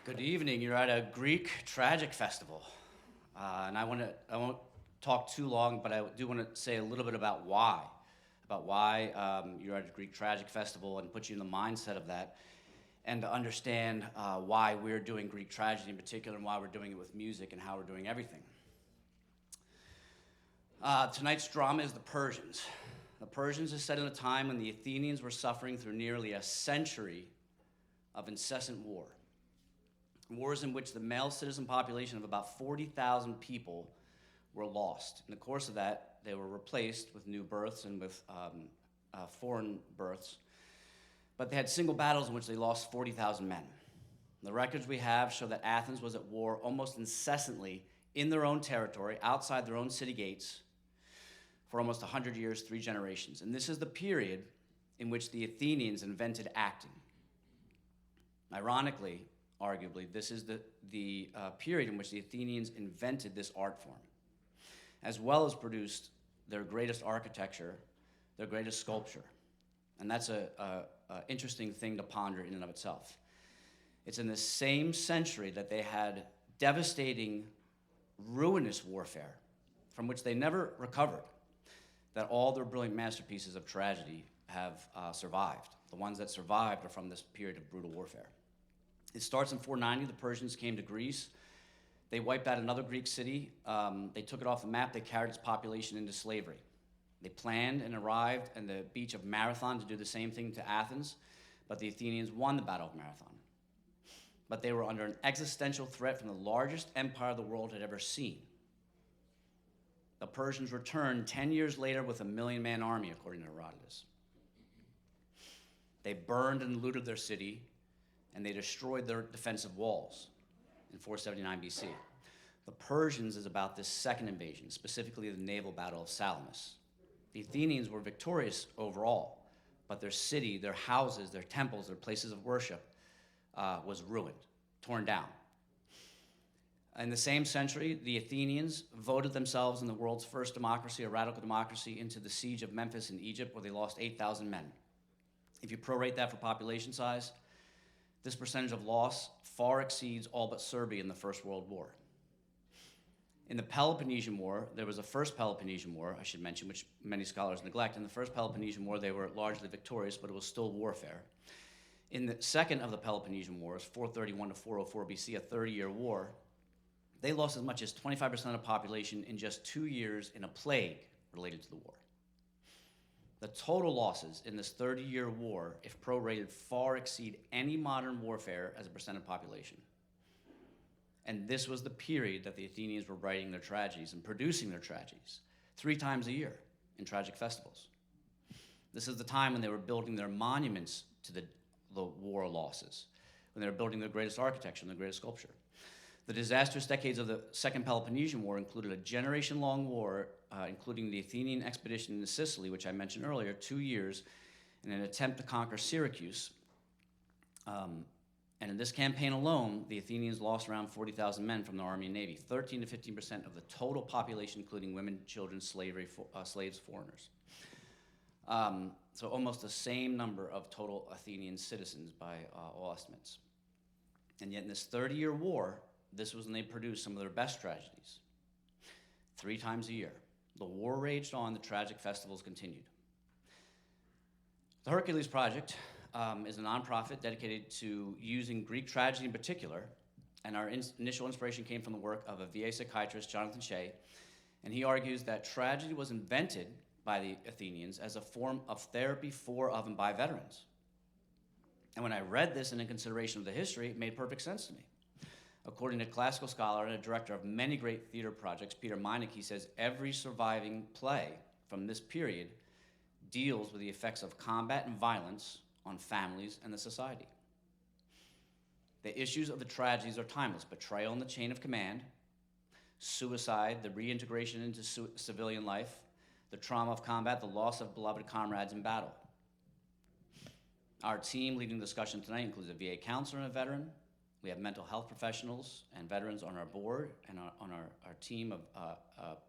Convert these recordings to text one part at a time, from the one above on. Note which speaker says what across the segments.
Speaker 1: Good evening. You're at a Greek tragic festival, and I won't talk too long, but I do want to say a little bit about why you're at a Greek tragic festival, and put you in the mindset of that, and to understand why we're doing Greek tragedy in particular, and why we're doing it with music, and how we're doing everything. Tonight's drama is the Persians. The Persians is set in a time when the Athenians were suffering through nearly a century of incessant war. Wars in which the male citizen population of about 40,000 people were lost. In the course of that, they were replaced with new births and with foreign births. But they had single battles in which they lost 40,000 men. The records we have show that Athens was at war almost incessantly in their own territory, outside their own city gates, for almost 100 years, 3 generations. And this is the period in which the Athenians invented acting. Ironically, arguably, this is the period in which the Athenians invented this art form, as well as produced their greatest architecture, their greatest sculpture. And that's a interesting thing to ponder in and of itself. It's in the same century that they had devastating, ruinous warfare from which they never recovered, that all their brilliant masterpieces of tragedy have survived. The ones that survived are from this period of brutal warfare. It starts in 490. The Persians came to Greece. They wiped out another Greek city. They took it off the map. They carried its population into slavery. They planned and arrived at the beach of Marathon to do the same thing to Athens, but the Athenians won the Battle of Marathon. But they were under an existential threat from the largest empire the world had ever seen. The Persians returned 10 years later with a 1 million-man army, according to Herodotus. They burned and looted their city, and they destroyed their defensive walls in 479 BC. The Persians is about this second invasion, specifically the naval Battle of Salamis. The Athenians were victorious overall, but their city, their houses, their temples, their places of worship was ruined, torn down. In the same century, the Athenians voted themselves in the world's first democracy, a radical democracy, into the siege of Memphis in Egypt, where they lost 8,000 men. If you prorate that for population size, this percentage of loss far exceeds all but Serbia in the First World War. In the Peloponnesian War, there was a first Peloponnesian War, I should mention, which many scholars neglect. In the first Peloponnesian War, they were largely victorious, but it was still warfare. In the second of the Peloponnesian Wars, 431 to 404 BC, a 30-year war, they lost as much as 25% of the population in just 2 years in a plague related to the war. The total losses in this 30-year war, if prorated, far exceed any modern warfare as a percent of population. And this was the period that the Athenians were writing their tragedies and producing their tragedies 3 times a year in tragic festivals. This is the time when they were building their monuments to the war losses, when they were building their greatest architecture and their greatest sculpture. The disastrous decades of the Second Peloponnesian War included a generation-long war, including the Athenian expedition into Sicily, which I mentioned earlier, 2 years, in an attempt to conquer Syracuse. And in this campaign alone, the Athenians lost around 40,000 men from their army and navy, 13 to 15% of the total population, including women, children, slaves, foreigners. So almost the same number of total Athenian citizens by all estimates. And yet in this 30-year war, this was when they produced some of their best tragedies. 3 times a year. The war raged on, the tragic festivals continued. The Hercules Project is a nonprofit dedicated to using Greek tragedy in particular, and our initial inspiration came from the work of a VA psychiatrist, Jonathan Shay, and he argues that tragedy was invented by the Athenians as a form of therapy for, of, and by veterans. And when I read this and in consideration of the history, it made perfect sense to me. According to classical scholar and a director of many great theater projects, Peter Meineke, he says every surviving play from this period deals with the effects of combat and violence on families and the society. The issues of the tragedies are timeless: betrayal in the chain of command, suicide, the reintegration into civilian life, the trauma of combat, the loss of beloved comrades in battle. Our team leading the discussion tonight includes a VA counselor and a veteran. We have mental health professionals and veterans on our board and on our team of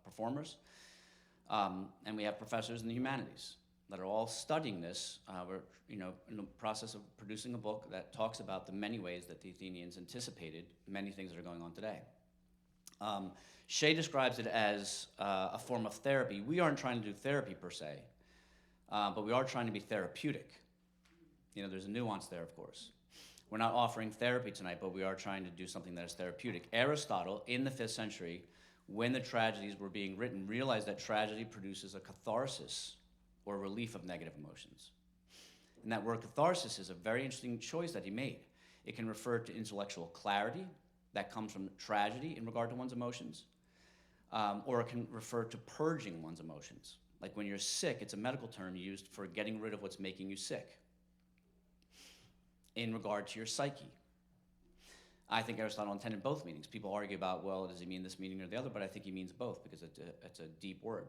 Speaker 1: performers. And we have professors in the humanities. that are all studying this. We're in the process of producing a book that talks about the many ways that the Athenians anticipated many things that are going on today. Shay describes it as a form of therapy. We aren't trying to do therapy per se, but we are trying to be therapeutic. There's a nuance there, of course. We're not offering therapy tonight, but we are trying to do something that is therapeutic. Aristotle, in the 5th century, when the tragedies were being written, realized that tragedy produces a catharsis or relief of negative emotions. And that word catharsis is a very interesting choice that he made. It can refer to intellectual clarity that comes from tragedy in regard to one's emotions, or it can refer to purging one's emotions. Like when you're sick, it's a medical term used for getting rid of what's making you sick in regard to your psyche. I think Aristotle intended both meanings. People argue about, well, does he mean this meaning or the other, but I think he means both because it's a deep word.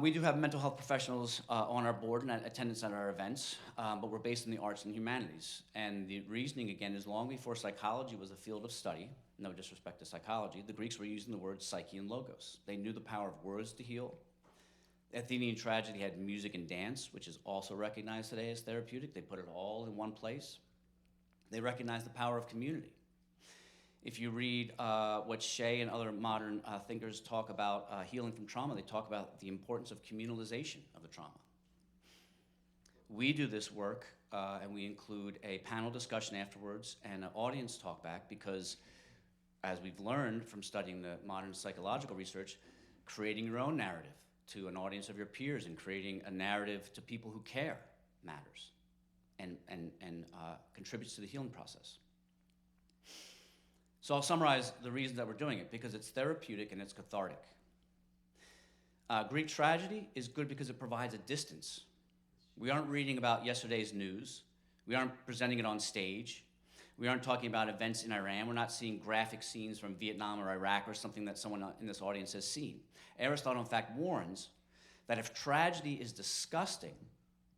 Speaker 1: We do have mental health professionals on our board and attendance at our events, but we're based in the arts and humanities. And the reasoning, again, is long before psychology was a field of study, no disrespect to psychology, the Greeks were using the words psyche and logos. They knew the power of words to heal. Athenian tragedy had music and dance, which is also recognized today as therapeutic. They put it all in one place. They recognize the power of community. If you read what Shay and other modern thinkers talk about healing from trauma, they talk about the importance of communalization of the trauma. We do this work, and we include a panel discussion afterwards and an audience talkback because, as we've learned from studying the modern psychological research, creating your own narrative to an audience of your peers and creating a narrative to people who care matters and contributes to the healing process. So I'll summarize the reasons that we're doing it, because it's therapeutic and it's cathartic. Greek tragedy is good because it provides a distance. We aren't reading about yesterday's news. We aren't presenting it on stage. We aren't talking about events in Iran. We're not seeing graphic scenes from Vietnam or Iraq or something that someone in this audience has seen. Aristotle, in fact, warns that if tragedy is disgusting,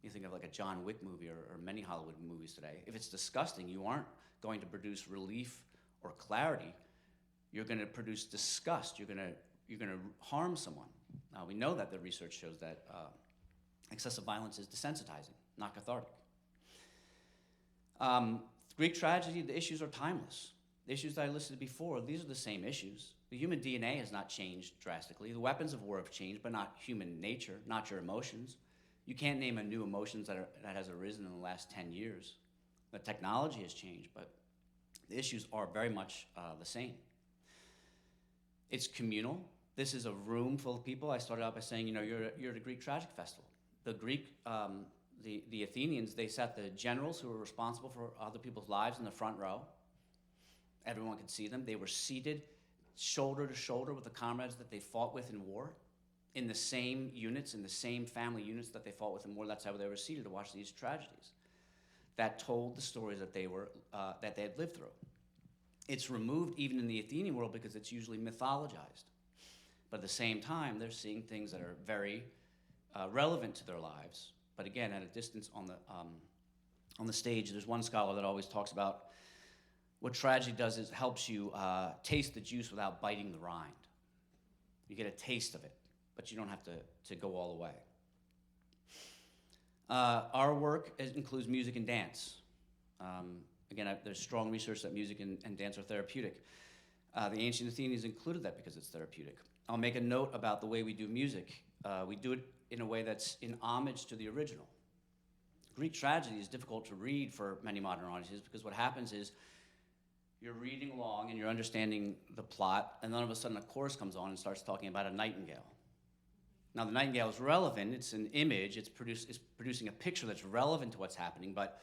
Speaker 1: you think of like a John Wick movie or many Hollywood movies today, if it's disgusting, you aren't going to produce relief or clarity. You're going to produce disgust. You're going to harm someone. We know that the research shows that excessive violence is desensitizing, not cathartic. Greek tragedy, the issues are timeless. The issues that I listed before, these are the same issues. The human DNA has not changed drastically. The weapons of war have changed, but not human nature, not your emotions. You can't name a new emotions that has arisen in the last 10 years. The technology has changed, but the issues are very much the same. It's communal. This is a room full of people. I started out by saying, you're at a Greek tragic festival. The Greek, the Athenians, they sat the generals who were responsible for other people's lives in the front row. Everyone could see them. They were seated shoulder to shoulder with the comrades that they fought with in war, in the same units, in the same family units that they fought with in war. That's how they were seated to watch these tragedies that told the stories that they had lived through. It's removed even in the Athenian world because it's usually mythologized. But at the same time, they're seeing things that are very relevant to their lives. But again, at a distance on the stage, there's one scholar that always talks about what tragedy does is helps you taste the juice without biting the rind. You get a taste of it, but you don't have to go all the way. Our work includes music and dance. Again, there's strong research that music and dance are therapeutic. The ancient Athenians included that because it's therapeutic. I'll make a note about the way we do music. We do it in a way that's in homage to the original. Greek tragedy is difficult to read for many modern audiences because what happens is you're reading along and you're understanding the plot, and then all of a sudden a chorus comes on and starts talking about a nightingale. Now the nightingale is relevant, it's an image, it's producing a picture that's relevant to what's happening, but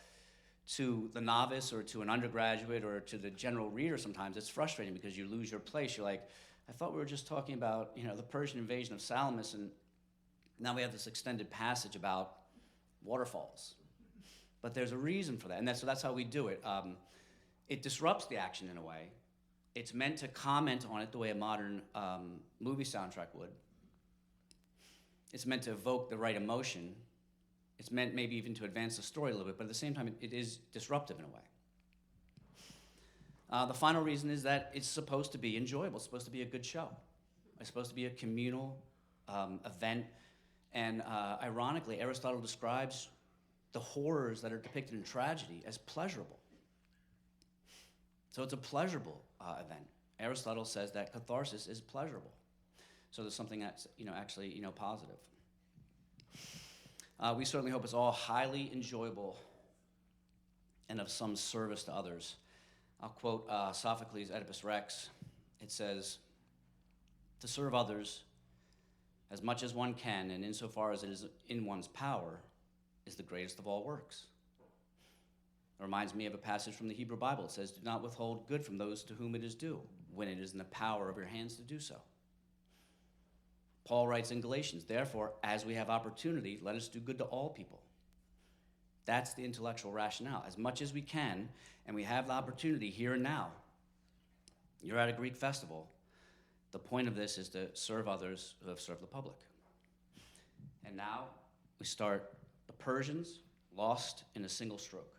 Speaker 1: to the novice or to an undergraduate or to the general reader sometimes it's frustrating because you lose your place. You're like, I thought we were just talking about the Persian invasion of Salamis, and now we have this extended passage about waterfalls. But there's a reason for that, and that's how we do it. It disrupts the action in a way. It's meant to comment on it the way a modern movie soundtrack would. It's meant to evoke the right emotion. It's meant maybe even to advance the story a little bit, but at the same time, it is disruptive in a way. The final reason is that it's supposed to be enjoyable. It's supposed to be a good show. It's supposed to be a communal event, And ironically, Aristotle describes the horrors that are depicted in tragedy as pleasurable. So it's a pleasurable event. Aristotle says that catharsis is pleasurable. So there's something that's actually positive. We certainly hope it's all highly enjoyable and of some service to others. I'll quote Sophocles' Oedipus Rex. It says, "To serve others as much as one can, and insofar as it is in one's power, is the greatest of all works." It reminds me of a passage from the Hebrew Bible. It says, "Do not withhold good from those to whom it is due, when it is in the power of your hands to do so." Paul writes in Galatians, "Therefore, as we have opportunity, let us do good to all people." That's the intellectual rationale. As much as we can, and we have the opportunity here and now. You're at a Greek festival. The point of this is to serve others who have served the public. And now we start the Persians, Lost in a Single Stroke.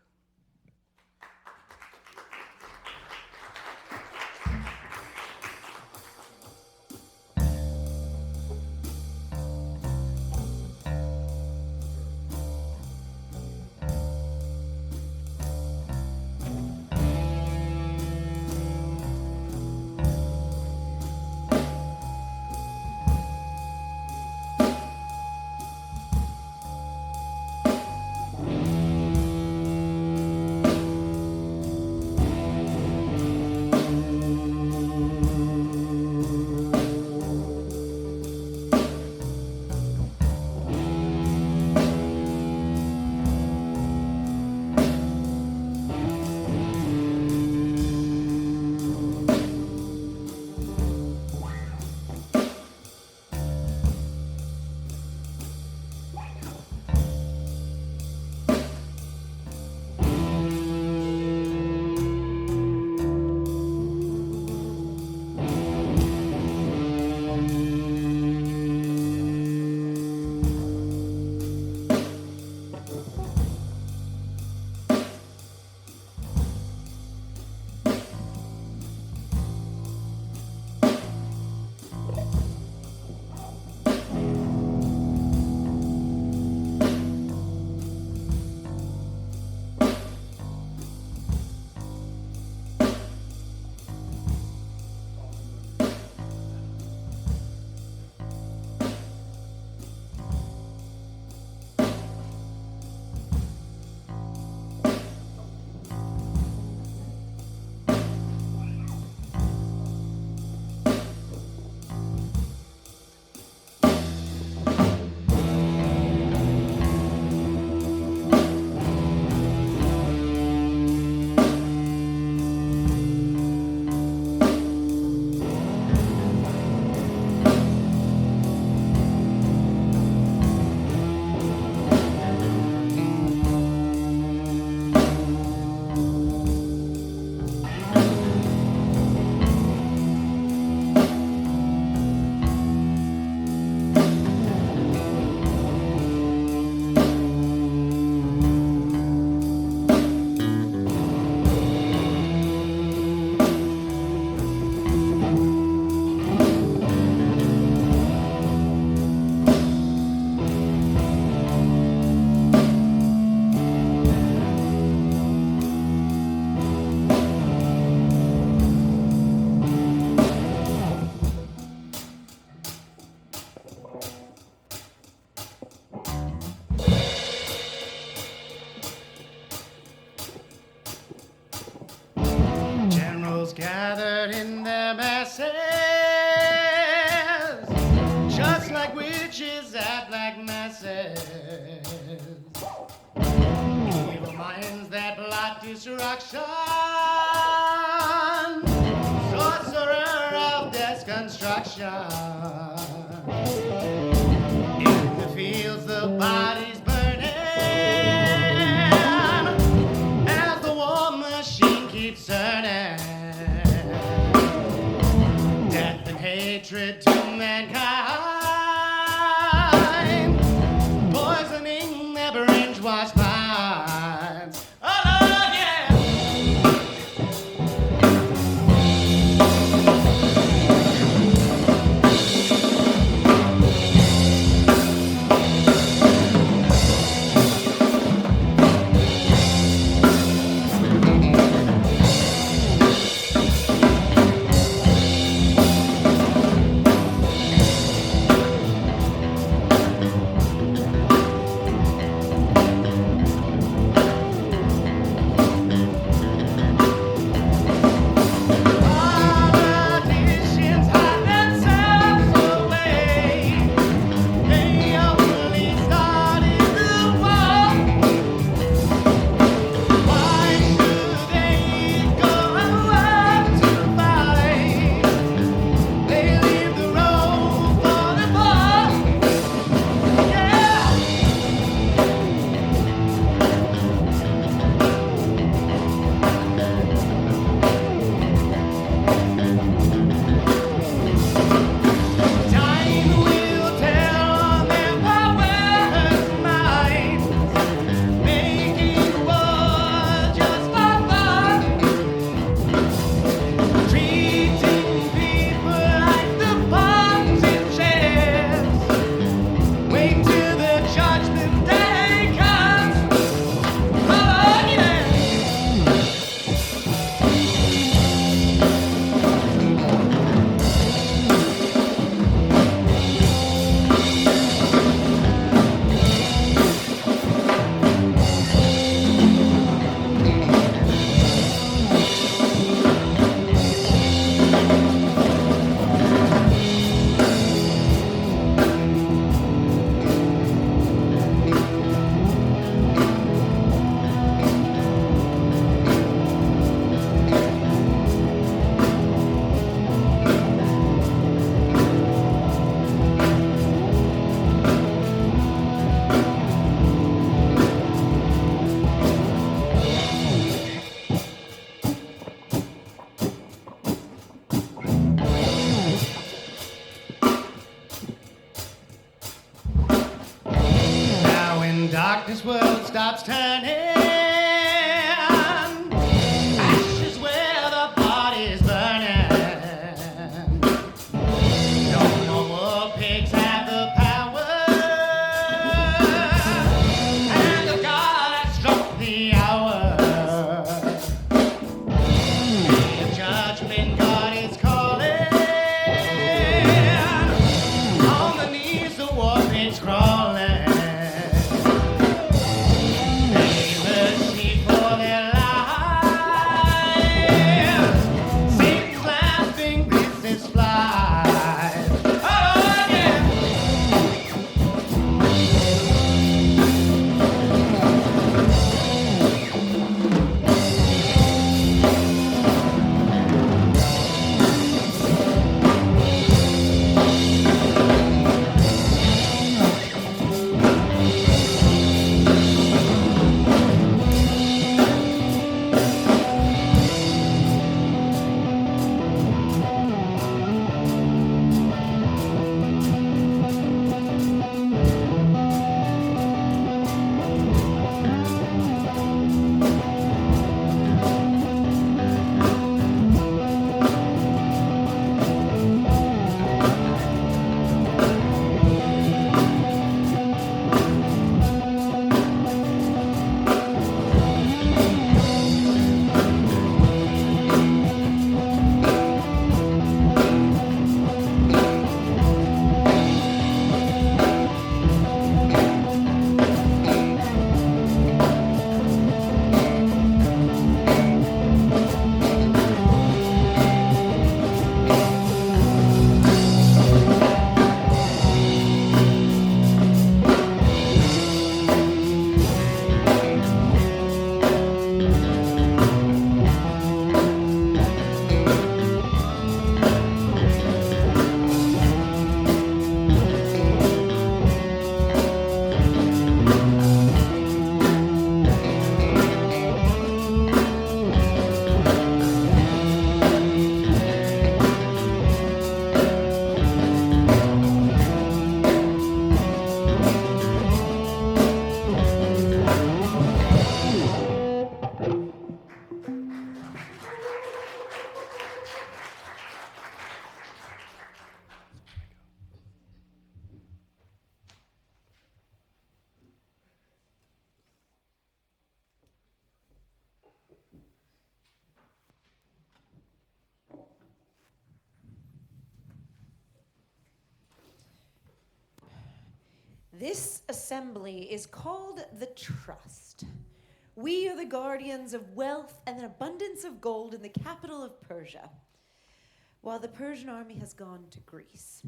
Speaker 2: Gathered in their masses, just like witches at black masses. Evil minds that plot destruction, sorcerer of destruction. In the fields, the bodies burning, as the war machine keeps turning. Hatred to mankind, poisoning their brainwashed minds. Oh Lord, yeah. stops turning. Ashes where the body's burning. No more pigs have the power. And the God has struck the hour. The judgment God is calling. On the knees the war pigs crawling.
Speaker 3: This assembly is called the Trust. We are the guardians of wealth and an abundance of gold in the capital of Persia, while the Persian army has gone to Greece.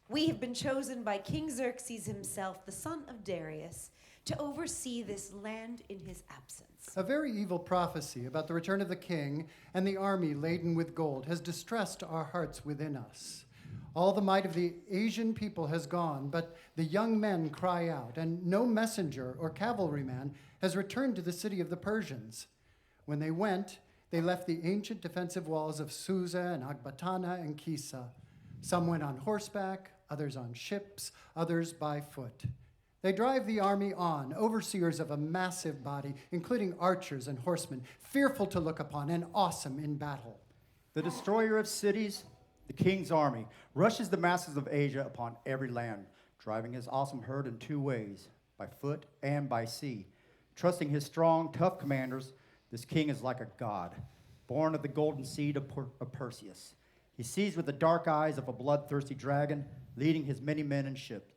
Speaker 3: We have been chosen by King Xerxes himself, the son of Darius, to oversee this land in his absence.
Speaker 4: A very evil prophecy about the return of the king and the army laden with gold has distressed our hearts within us. All the might of the Asian people has gone, but the young men cry out, and no messenger or cavalryman has returned to the city of the Persians. When they went, they left the ancient defensive walls of Susa and Akbatana and Kisa. Some went on horseback, others on ships, others by foot. They drive the army on, overseers of a massive body, including archers and horsemen, fearful to look upon and awesome in battle.
Speaker 5: The destroyer of cities, the king's army, rushes the masses of Asia upon every land, driving his awesome herd in two ways, by foot and by sea. Trusting his strong, tough commanders, this king is like a god, born of the golden seed of Perseus. He sees with the dark eyes of a bloodthirsty dragon, leading his many men and ships,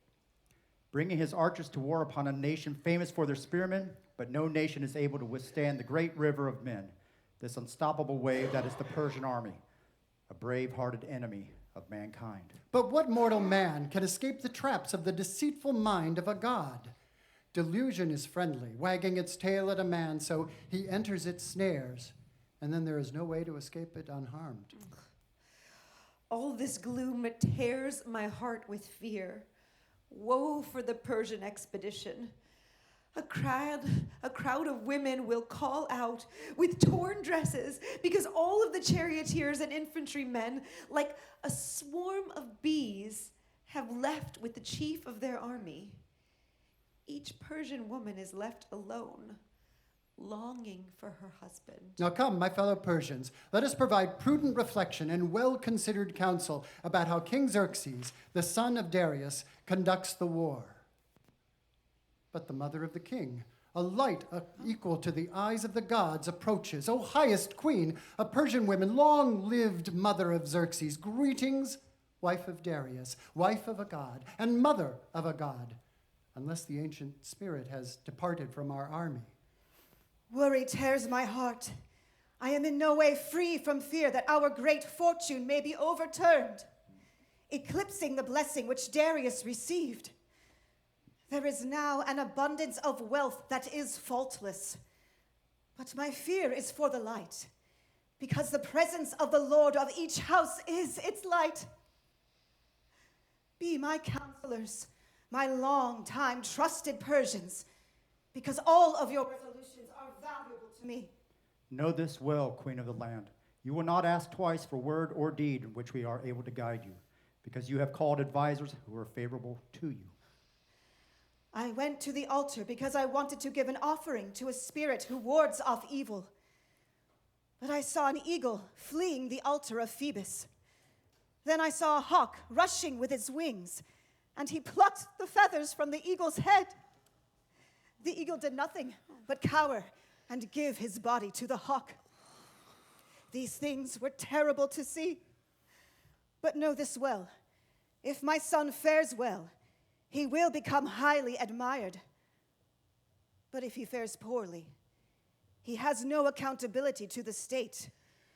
Speaker 5: bringing his archers to war upon a nation famous for their spearmen, but no nation is able to withstand the great river of men, this unstoppable wave that is the Persian army, a brave-hearted enemy of mankind.
Speaker 4: But what mortal man can escape the traps of the deceitful mind of a god? Delusion is friendly, wagging its tail at a man so he enters its snares, and then there is no way to escape it unharmed.
Speaker 3: All this gloom tears my heart with fear. Woe for the Persian expedition. A crowd of women will call out with torn dresses because all of the charioteers and infantrymen, like a swarm of bees, have left with the chief of their army. each Persian woman is left alone, longing for her husband.
Speaker 4: Now come, my fellow Persians, let us provide prudent reflection and well-considered counsel about how King Xerxes, the son of Darius, conducts the war. But the mother of the king, a light equal to the eyes of the gods, approaches. O highest queen of Persian women, long-lived mother of Xerxes, greetings, wife of Darius, wife of a god, and mother of a god, unless the ancient spirit has departed from our army.
Speaker 6: Worry tears my heart. I am in no way free from fear that our great fortune may be overturned, eclipsing the blessing which Darius received. There is now an abundance of wealth that is faultless, but my fear is for the light, because the presence of the Lord of each house is its light. Be my counselors, my long-time trusted Persians, because all of your resolutions are valuable to me.
Speaker 5: Know this well, queen of the land. You will not ask twice for word or deed in which we are able to guide you, because you have called advisors who are favorable to you.
Speaker 6: I went to the altar because I wanted to give an offering to a spirit who wards off evil. But I saw an eagle fleeing the altar of Phoebus. Then I saw a hawk rushing with its wings, and he plucked the feathers from the eagle's head. The eagle did nothing but cower and give his body to the hawk. These things were terrible to see. But know this well, if my son fares well, he will become highly admired. But if he fares poorly, he has no accountability to the state.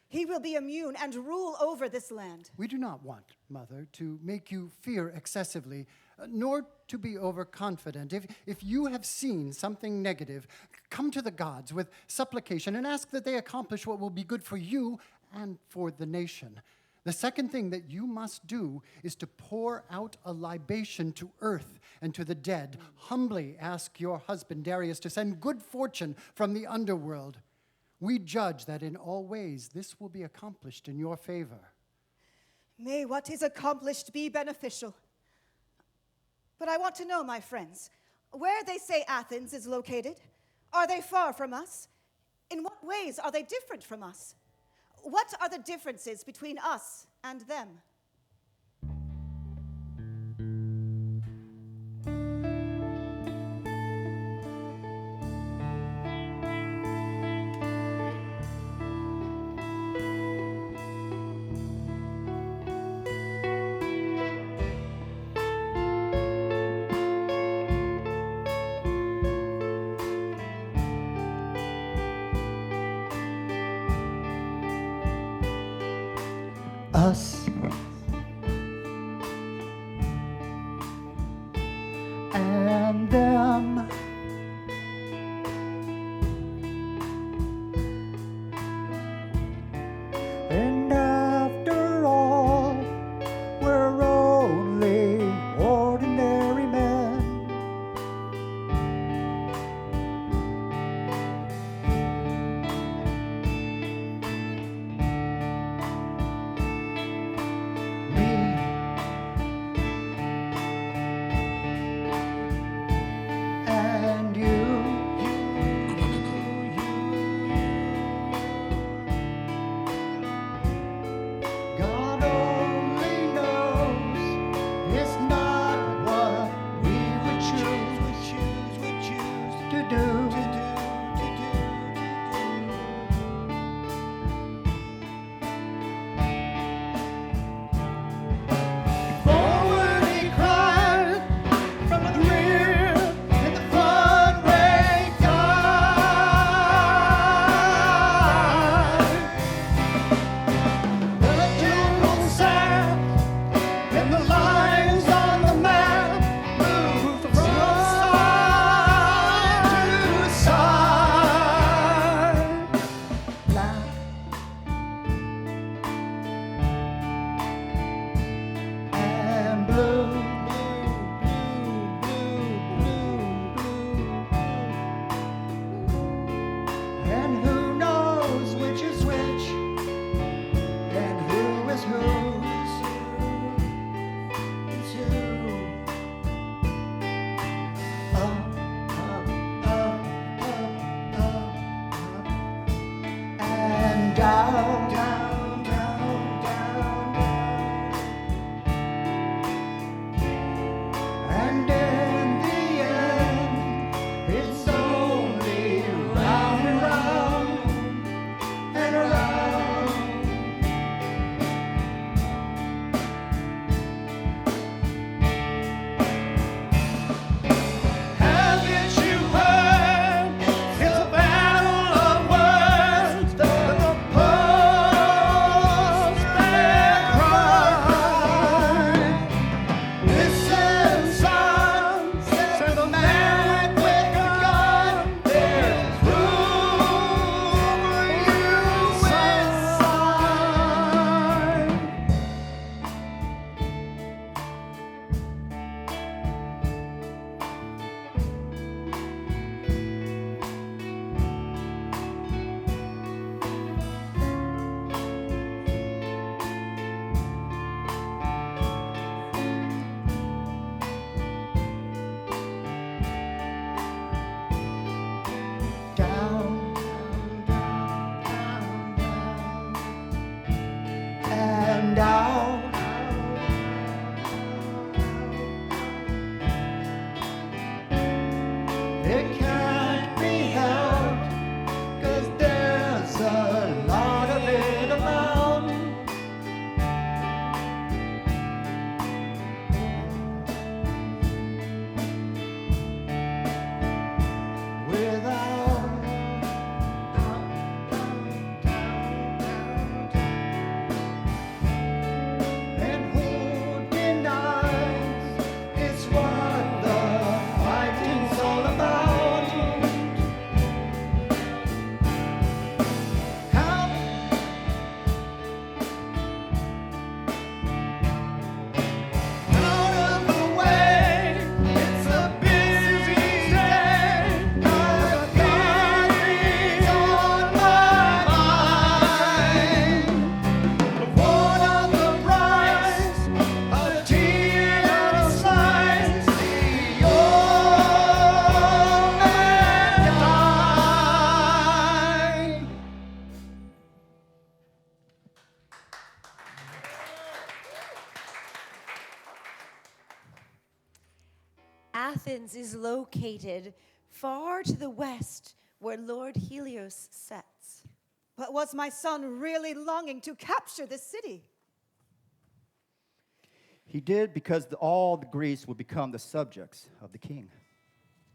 Speaker 6: He will be immune and rule over this land.
Speaker 4: We do not want, Mother, to make you fear excessively, nor to be overconfident. If you have seen something negative, come to the gods with supplication and ask that they accomplish what will be good for you and for the nation. The second thing that you must do is to pour out a libation to earth and to the dead. Humbly ask your husband Darius to send good fortune from the underworld. We judge that in all ways this will be accomplished in your favor.
Speaker 6: May what is accomplished be beneficial. But I want to know, my friends, where they say Athens is located. Are they far from us? In what ways are they different from us? What are the differences between us and them?
Speaker 5: Us and them. And after all, we're only ordinary men. And you,
Speaker 3: Athens is located far to the west where Lord Helios sets.
Speaker 6: But was my son really longing to capture this city?
Speaker 5: He did because all the Greece would become the subjects of the king.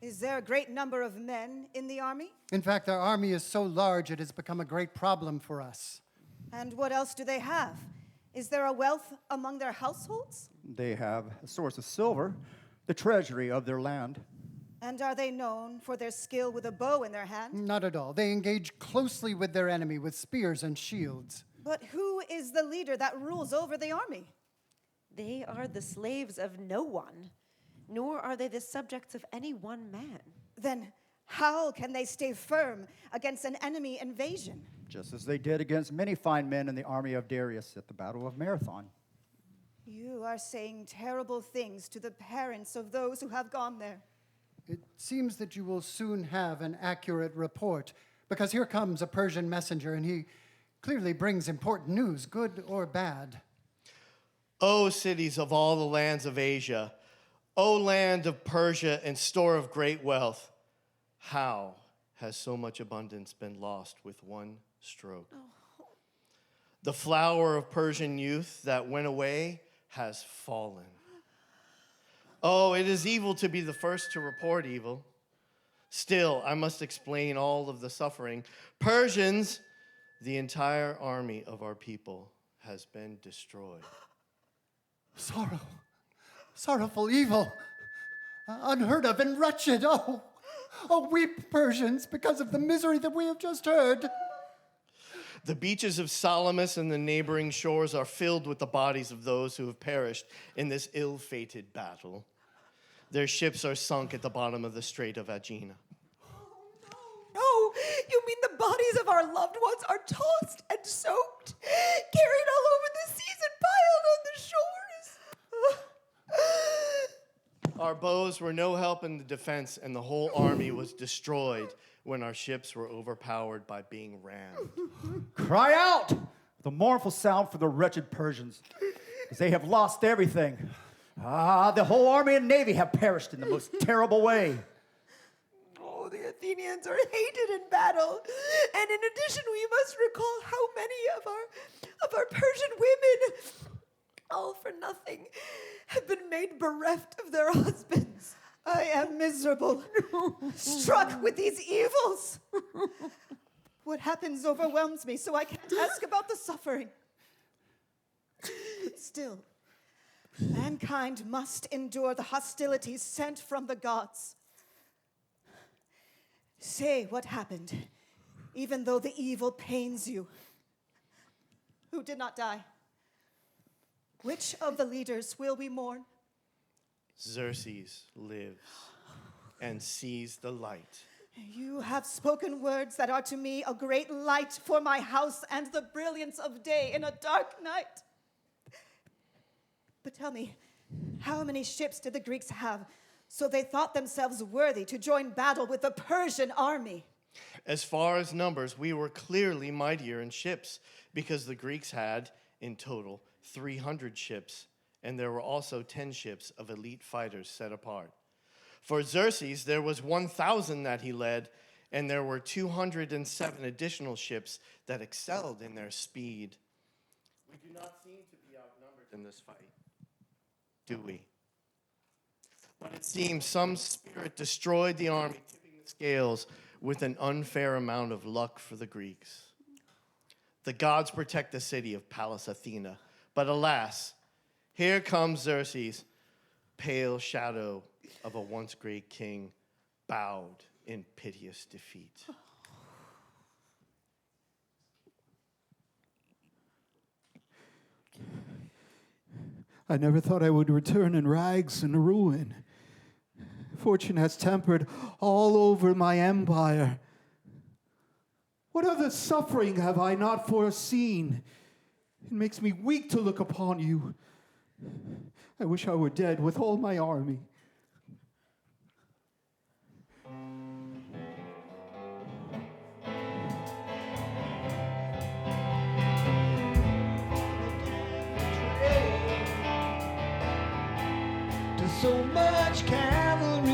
Speaker 6: Is there a great number of men in the army?
Speaker 4: In fact, our army is so large it has become a great problem for us.
Speaker 6: And what else do they have? Is there a wealth among their households?
Speaker 5: They have a source of silver, the treasury of their land.
Speaker 6: And are they known for their skill with a bow in their hand?
Speaker 4: Not at all. They engage closely with their enemy with spears and shields.
Speaker 6: But who is the leader that rules over the army?
Speaker 3: They are the slaves of no one, nor are they the subjects of any one man.
Speaker 6: Then how can they stay firm against an enemy invasion?
Speaker 5: Just as they did against many fine men in the army of Darius at the Battle of Marathon.
Speaker 6: You are saying terrible things to the parents of those who have gone there.
Speaker 4: It seems that you will soon have an accurate report, because here comes a Persian messenger, and he clearly brings important news, good or bad.
Speaker 2: O cities of all the lands of Asia, O land of Persia and store of great wealth, how has so much abundance been lost with one stroke? The flower of Persian youth that went away has fallen. Oh, it is evil to be the first to report evil. Still, I must explain all of the suffering. Persians, the entire army of our people has been destroyed.
Speaker 4: Sorrow, sorrowful evil, unheard of and wretched. Oh, weep, Persians, because of the misery that we have just heard.
Speaker 2: The beaches of Salamis and the neighboring shores are filled with the bodies of those who have perished in this ill-fated battle. Their ships are sunk at the bottom of the Strait of Aegina.
Speaker 3: No, you mean the bodies of our loved ones are tossed and soaked, carried all over the seas and piled on the shores.
Speaker 2: Our bows were no help in the defense, and the whole army was destroyed when our ships were overpowered by being rammed.
Speaker 5: Cry out with a mournful sound for the wretched Persians, because they have lost everything. The whole army and navy have perished in the most terrible way.
Speaker 3: Oh, the Athenians are hated in battle. And in addition, we must recall how many of our Persian women, all for nothing, have been made bereft of their husbands.
Speaker 6: I am miserable, struck with these evils. What happens overwhelms me, so I can't ask about the suffering. Still, mankind must endure the hostilities sent from the gods. Say what happened, even though the evil pains you. Who did not die? Which of the leaders will we mourn?
Speaker 2: Xerxes lives and sees the light.
Speaker 6: You have spoken words that are to me a great light for my house and the brilliance of day in a dark night. But tell me, how many ships did the Greeks have so they thought themselves worthy to join battle with the Persian army?
Speaker 2: As far as numbers, we were clearly mightier in ships because the Greeks had, in total, 300 ships, and there were also 10 ships of elite fighters set apart. For Xerxes, there was 1,000 that he led, and there were 207 additional ships that excelled in their speed. We do not seem to be outnumbered in this fight, do we? But it seems some spirit destroyed the army, tipping the scales with an unfair amount of luck for the Greeks. The gods protect the city of Pallas Athena, but alas, here comes Xerxes, pale shadow of a once great king, bowed in piteous defeat.
Speaker 7: I never thought I would return in rags and ruin. Fortune has tempered all over my empire. What other suffering have I not foreseen? It makes me weak to look upon you. I wish I were dead with all my army.
Speaker 8: To so much cavalry.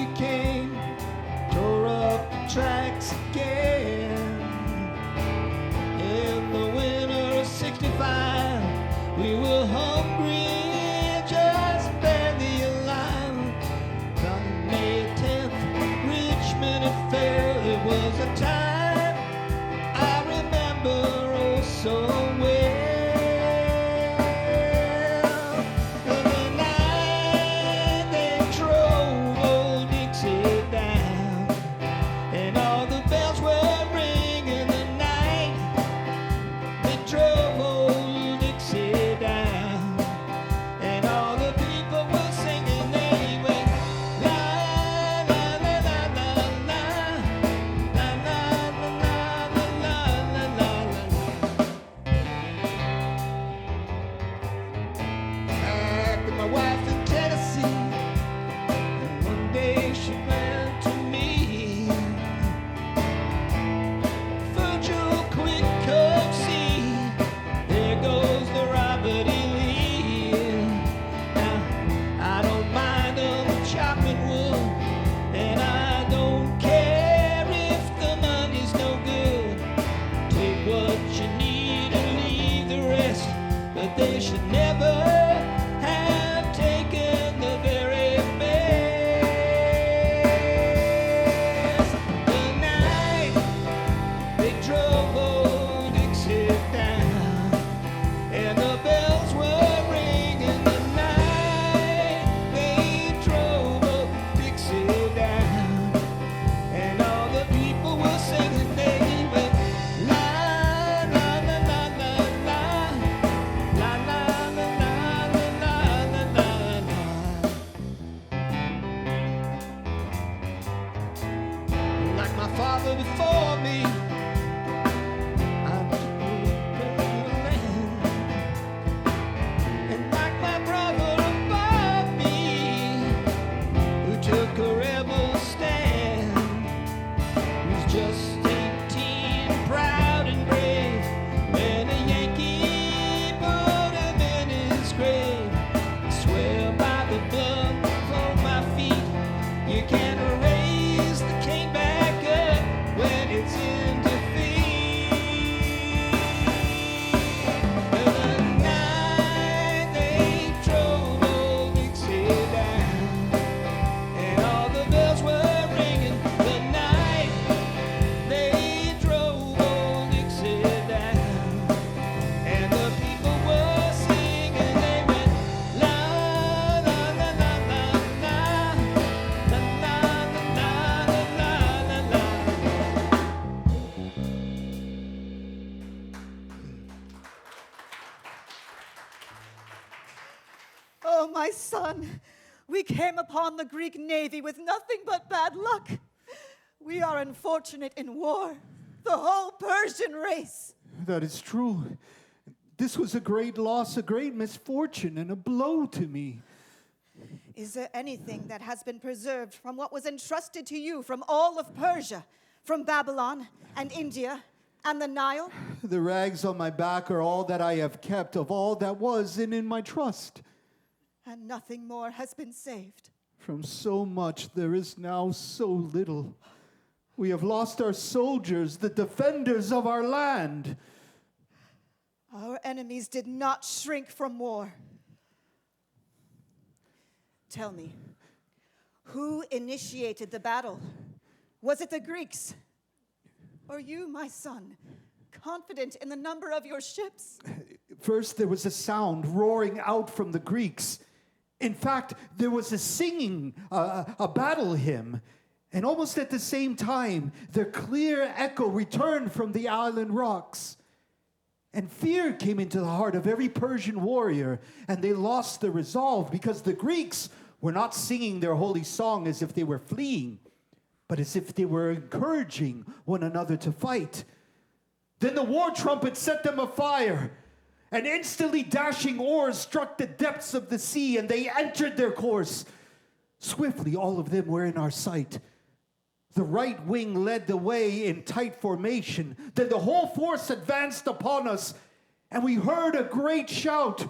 Speaker 6: Oh, my son, we came upon the Greek navy with nothing but bad luck. We are unfortunate in war, the whole Persian race.
Speaker 7: That is true. This was a great loss, a great misfortune, and a blow to me.
Speaker 6: Is there anything that has been preserved from what was entrusted to you from all of Persia, from Babylon and India and the Nile?
Speaker 7: The rags on my back are all that I have kept of all that was in my trust.
Speaker 6: And nothing more has been saved.
Speaker 7: From so much, there is now so little. We have lost our soldiers, the defenders of our land.
Speaker 6: Our enemies did not shrink from war. Tell me, who initiated the battle? Was it the Greeks? Or you, my son, confident in the number of your ships?
Speaker 7: First, there was a sound roaring out from the Greeks. In fact, there was a singing, a battle hymn. And almost at the same time, the clear echo returned from the island rocks. And fear came into the heart of every Persian warrior, and they lost their resolve because the Greeks were not singing their holy song as if they were fleeing, but as if they were encouraging one another to fight. Then the war trumpet set them afire, and instantly dashing oars struck the depths of the sea, and they entered their course. Swiftly, all of them were in our sight. The right wing led the way in tight formation. Then the whole force advanced upon us, and we heard a great shout.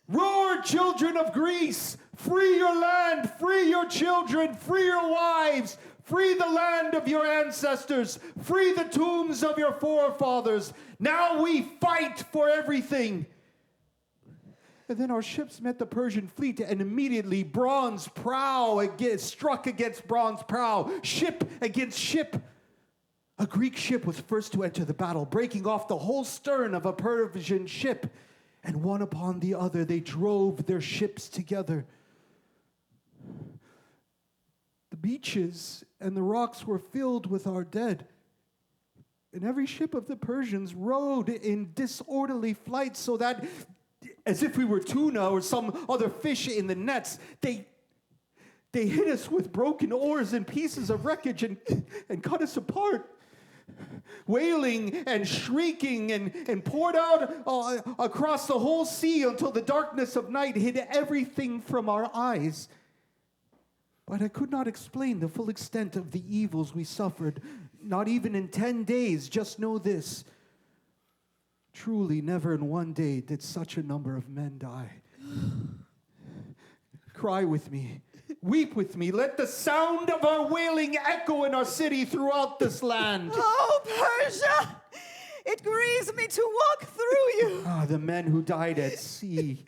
Speaker 7: Roar, children of Greece! Free your land, free your children, free your wives, free the land of your ancestors, free the tombs of your forefathers. Now we fight for everything. And then our ships met the Persian fleet, and immediately bronze prow struck against bronze prow, ship against ship. A Greek ship was first to enter the battle, breaking off the whole stern of a Persian ship. And one upon the other, they drove their ships together. The beaches and the rocks were filled with our dead. And every ship of the Persians rode in disorderly flight, so that, as if we were tuna or some other fish in the nets, they hit us with broken oars and pieces of wreckage and cut us apart. Wailing and shrieking and poured out across the whole sea until the darkness of night hid everything from our eyes. But I could not explain the full extent of the evils we suffered, not even in 10 days. Just know this. Truly, never in one day did such a number of men die. Cry with me. Weep with me. Let the sound of our wailing echo in our city throughout this land.
Speaker 6: Oh, Persia! It grieves me to walk through you.
Speaker 7: Ah, the men who died at sea,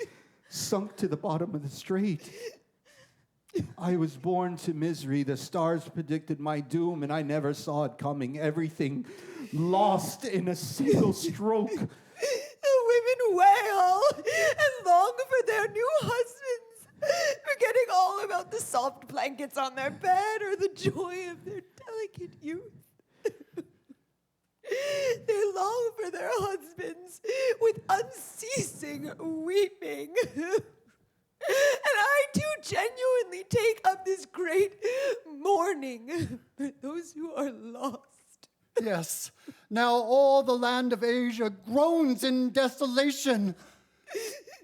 Speaker 7: sunk to the bottom of the strait. I was born to misery. The stars predicted my doom, and I never saw it coming. Everything lost in a single stroke.
Speaker 6: The women wail and long for their new husbands, forgetting all about the soft blankets on their bed or the joy of their delicate youth. They long for their husbands with unceasing weeping. And I too genuinely take up this great mourning for those who are lost.
Speaker 4: Yes, now all the land of Asia groans in desolation.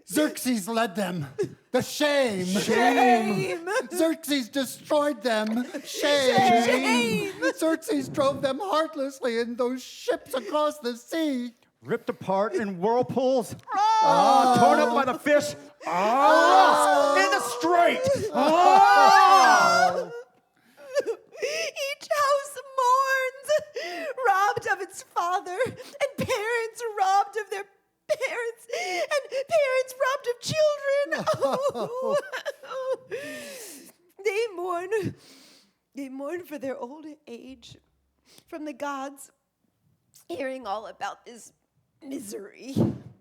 Speaker 4: Xerxes led them. The shame.
Speaker 6: Shame.
Speaker 4: Xerxes destroyed them.
Speaker 6: Shame.
Speaker 4: Xerxes drove them heartlessly in those ships across the sea.
Speaker 5: Ripped apart in whirlpools, torn up by the fish, lost in the strait.
Speaker 6: Each house mourns, robbed of its father, and parents robbed of their parents, and parents robbed of children. Oh. They mourn for their old age, from the gods hearing all about this misery.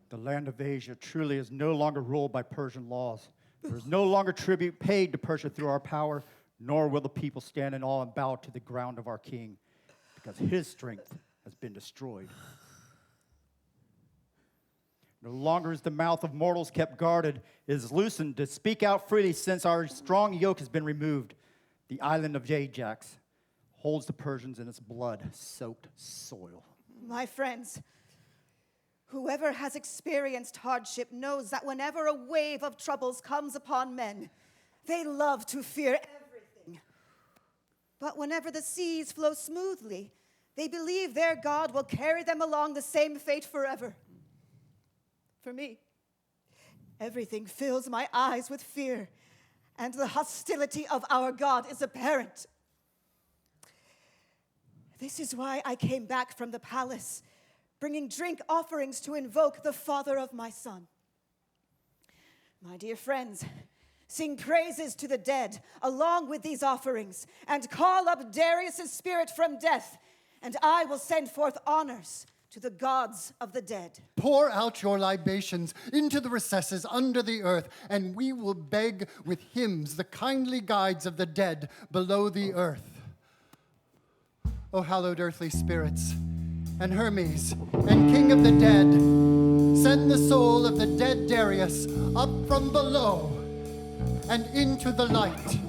Speaker 5: The land of Asia truly is no longer ruled by Persian laws. There is no longer tribute paid to Persia through our power, nor will the people stand in awe and bow to the ground of our king, because his strength has been destroyed. No longer is the mouth of mortals kept guarded. It is loosened to speak out freely since our strong yoke has been removed. The island of Ajax holds the Persians in its blood-soaked soil.
Speaker 6: My friends, whoever has experienced hardship knows that whenever a wave of troubles comes upon men, they love to fear everything. But whenever the seas flow smoothly, they believe their God will carry them along the same fate forever. For me, everything fills my eyes with fear, and the hostility of our God is apparent. This is why I came back from the palace, bringing drink offerings to invoke the father of my son. My dear friends, sing praises to the dead along with these offerings, and call up Darius' spirit from death, and I will send forth honors to the gods of the dead.
Speaker 4: Pour out your libations into the recesses under the earth, and we will beg with hymns the kindly guides of the dead below the earth. O hallowed earthly spirits, and Hermes, and king of the dead, send the soul of the dead Darius up from below and into the light.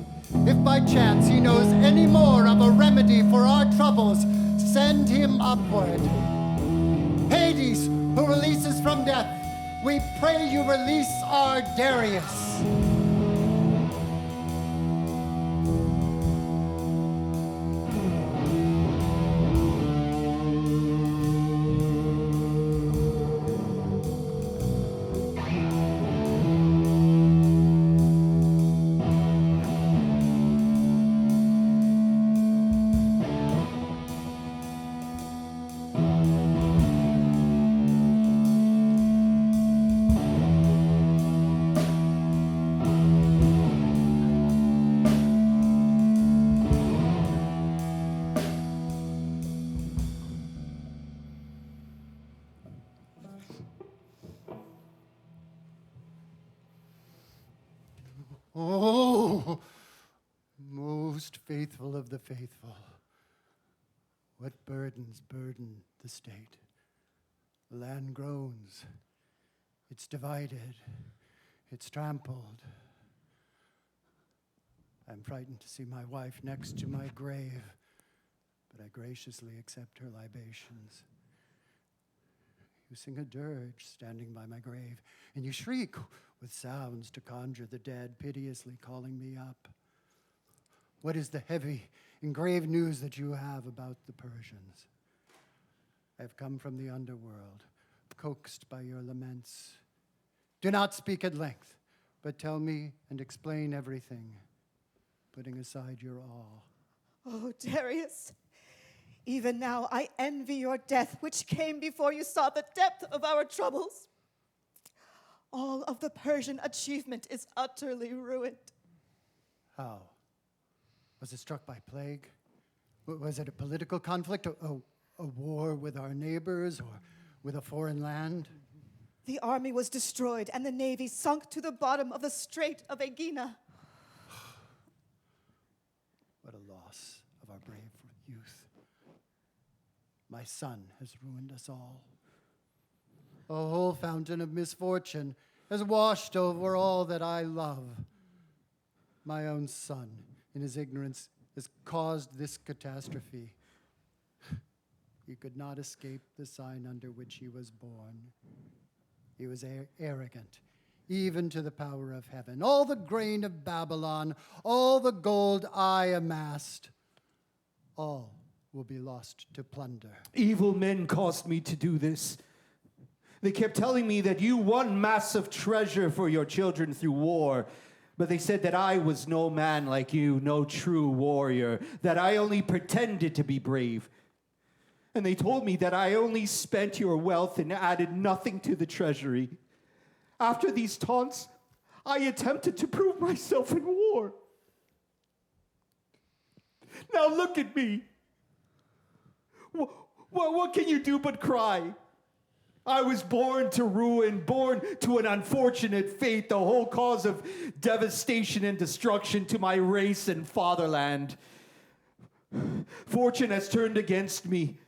Speaker 4: If by chance he knows any more of a remedy for our troubles, send him upward. Hades, who releases from death, we pray you release our Darius. Oh, most faithful of the faithful, what burdens burden the state? The land groans, it's divided, it's trampled. I'm frightened to see my wife next to my grave, but I graciously accept her libations. You sing a dirge standing by my grave, and you shriek with sounds to conjure the dead, piteously calling me up. What is the heavy and grave news that you have about the Persians? I have come from the underworld, coaxed by your laments. Do not speak at length, but tell me and explain everything, putting aside your awe.
Speaker 6: Oh, Darius, even now I envy your death, which came before you saw the depth of our troubles. All of the Persian achievement is utterly ruined.
Speaker 4: How? Was it struck by plague? Was it a political conflict, a war with our neighbors, or with a foreign land?
Speaker 6: The army was destroyed, and the navy sunk to the bottom of the Strait of Aegina.
Speaker 4: What a loss of our brave youth. My son has ruined us all. A whole fountain of misfortune has washed over all that I love. My own son, in his ignorance, has caused this catastrophe. He could not escape the sign under which he was born. He was arrogant, even to the power of heaven. All the grain of Babylon, all the gold I amassed, all will be lost to plunder.
Speaker 7: Evil men caused me to do this. They kept telling me that you won massive treasure for your children through war, but they said that I was no man like you, no true warrior, that I only pretended to be brave. And they told me that I only spent your wealth and added nothing to the treasury. After these taunts, I attempted to prove myself in war. Now look at me. What can you do but cry? I was born to ruin, born to an unfortunate fate, the whole cause of devastation and destruction to my race and fatherland. Fortune has turned against me.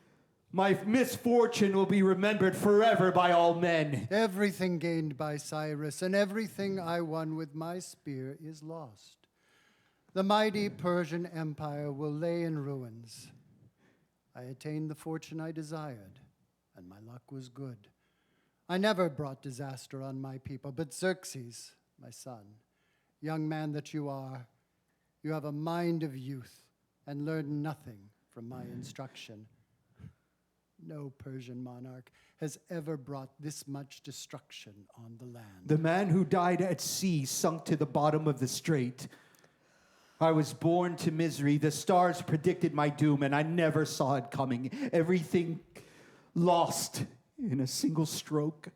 Speaker 7: My misfortune will be remembered forever by all men.
Speaker 4: Everything gained by Cyrus and everything I won with my spear is lost. The mighty Persian Empire will lay in ruins. I attained the fortune I desired, and my luck was good. I never brought disaster on my people, but Xerxes, my son, young man that you are, you have a mind of youth and learned nothing from my instruction. No Persian monarch has ever brought this much destruction on the land.
Speaker 7: The man who died at sea sunk to the bottom of the strait. I was born to misery. The stars predicted my doom, and I never saw it coming. Everything lost in a single stroke.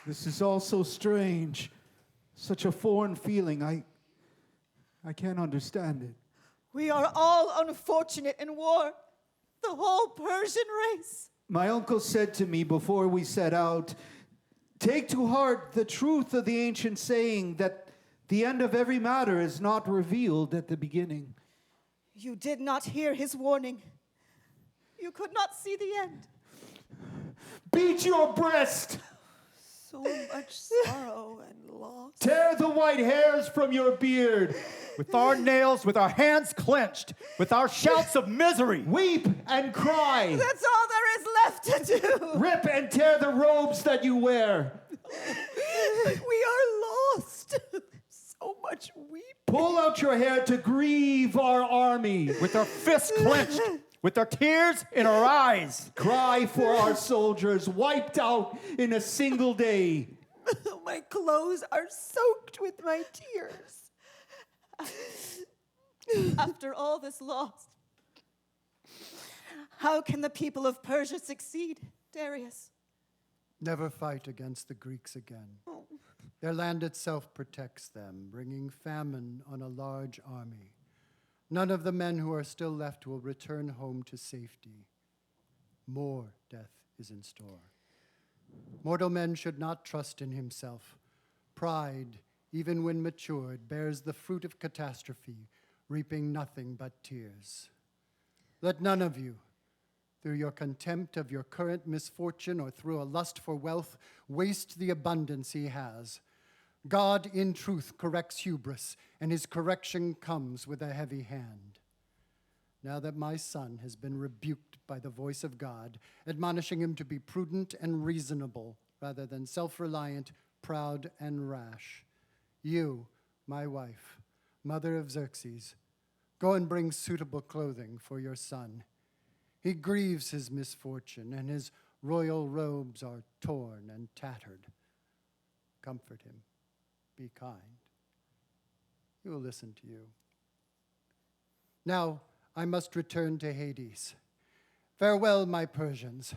Speaker 7: This is all so strange. Such a foreign feeling. I can't understand it.
Speaker 6: We are all unfortunate in war, the whole Persian race.
Speaker 7: My uncle said to me before we set out, take to heart the truth of the ancient saying that the end of every matter is not revealed at the beginning.
Speaker 6: You did not hear his warning. You could not see the end.
Speaker 7: Beat your breast!
Speaker 6: So much sorrow and loss.
Speaker 7: Tear the white hairs from your beard.
Speaker 5: With our nails, with our hands clenched, with our shouts of misery.
Speaker 7: Weep and cry.
Speaker 6: That's all there is left to do.
Speaker 7: Rip and tear the robes that you wear.
Speaker 6: We are lost. So much weeping.
Speaker 7: Pull out your hair to grieve our army.
Speaker 5: With our fists clenched, with our tears in our eyes.
Speaker 7: Cry for our soldiers wiped out in a single day.
Speaker 6: My clothes are soaked with my tears. After all this loss, how can the people of Persia succeed, Darius?
Speaker 4: Never fight against the Greeks again. Their land itself protects them, bringing famine on a large army. None of the men who are still left will return home to safety. More death is in store. Mortal man should not trust in himself. Pride, even when matured, bears the fruit of catastrophe, reaping nothing but tears. Let none of you, through your contempt of your current misfortune or through a lust for wealth, waste the abundance he has. God, in truth, corrects hubris, and his correction comes with a heavy hand. Now that my son has been rebuked by the voice of God, admonishing him to be prudent and reasonable, rather than self-reliant, proud, and rash, you, my wife, mother of Xerxes, go and bring suitable clothing for your son. He grieves his misfortune, and his royal robes are torn and tattered. Comfort him. Be kind. He will listen to you. Now, I must return to Hades. Farewell, my Persians,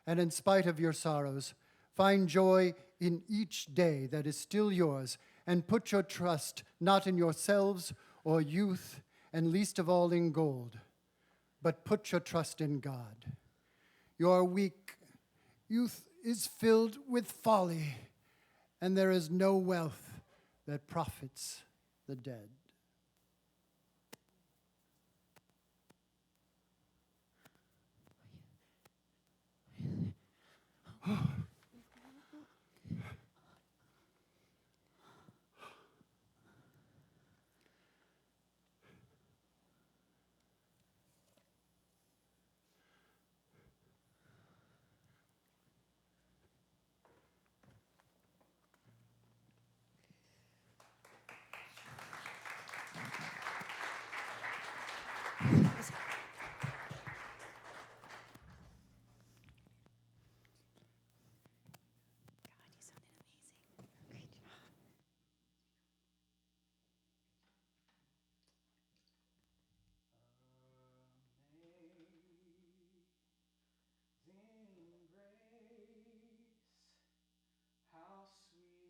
Speaker 4: and in spite of your sorrows, find joy in each day that is still yours, and put your trust not in yourselves or youth, and least of all in gold, but put your trust in God. Your weak youth is filled with folly, and there is no wealth that profits the dead.
Speaker 8: How sweet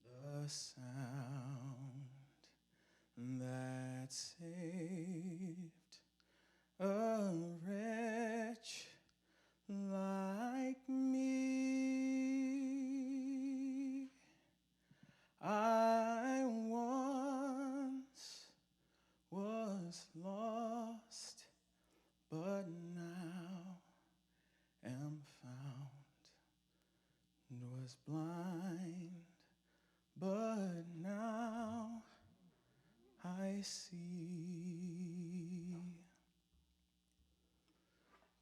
Speaker 8: the sound that saved a wretch like me. I once was lost, but now am found. Was blind, but now I see.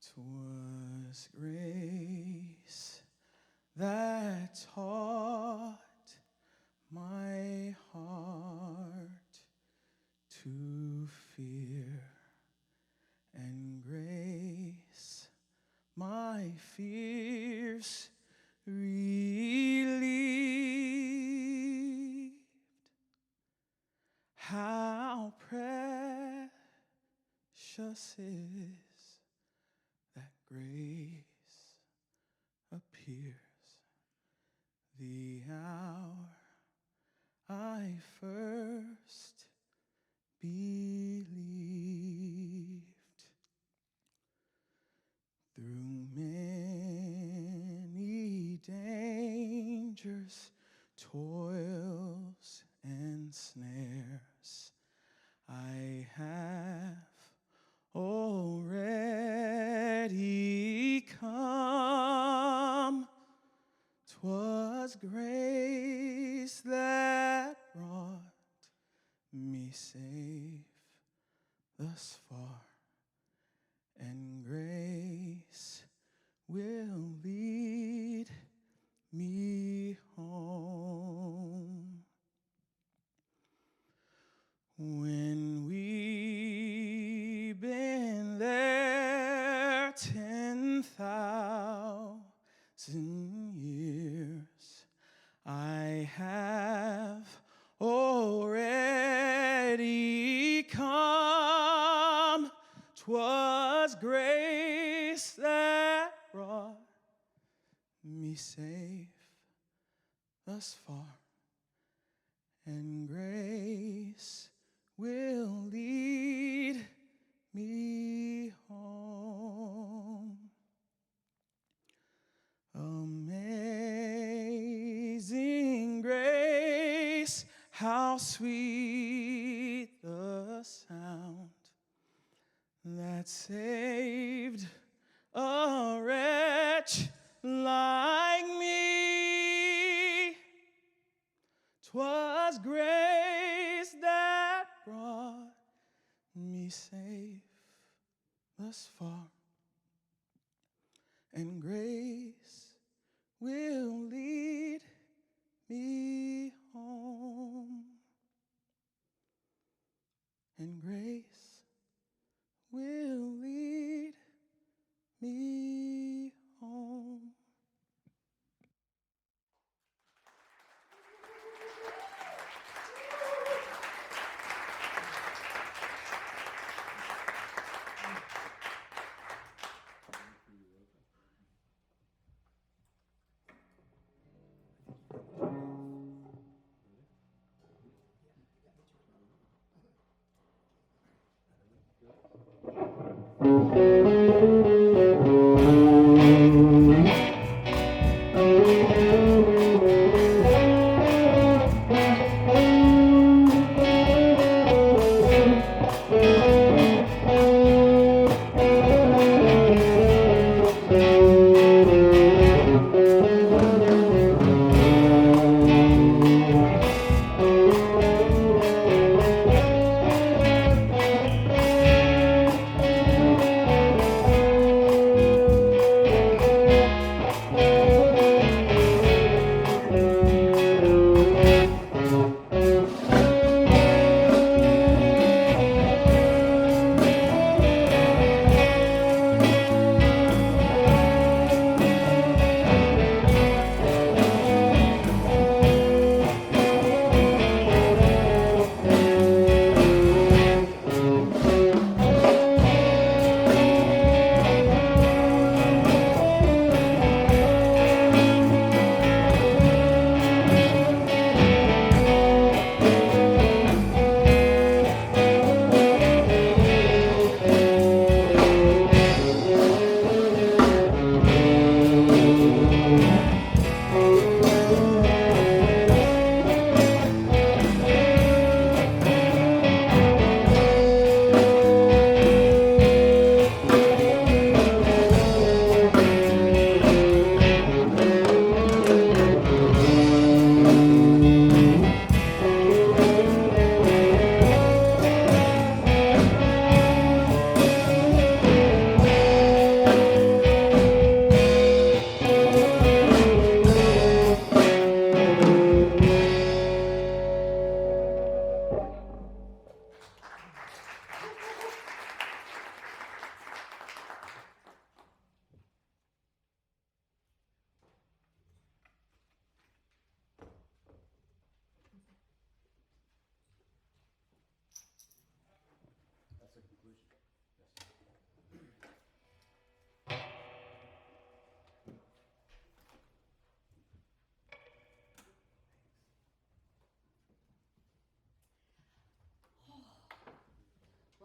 Speaker 8: 'Twas grace that taught my heart to fear, and grace my fears relieved. How precious is that grace appears the hour I first believed. Through many dangers, toils, and snares, I have already come far, and grace will lead me home. When we've been there 10,000 years, I have already come. 'Twas grace that brought me safe thus far, and grace will lead me home. Amazing grace, how sweet the sound that saved a wretch like me. 'Twas grace that brought me safe thus far, and grace will lead me home. And grace will lead me home.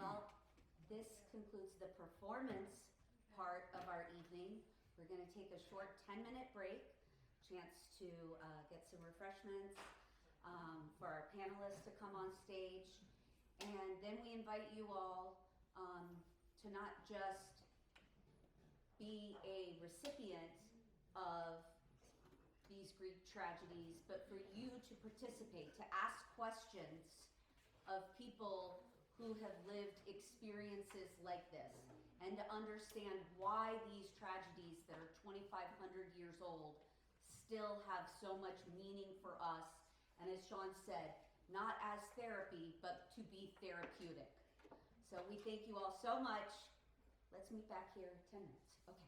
Speaker 9: Well, this concludes the performance part of our evening. We're going to take a short 10-minute break, chance to get some refreshments, for our panelists to come on stage, and then we invite you all to not just be a recipient of these Greek tragedies, but for you to participate, to ask questions of people who have lived experiences like this, and to understand why these tragedies that are 2,500 years old still have so much meaning for us, and as Sean said, not as therapy, but to be therapeutic. So we thank you all so much. Let's meet back here in 10 minutes. Okay.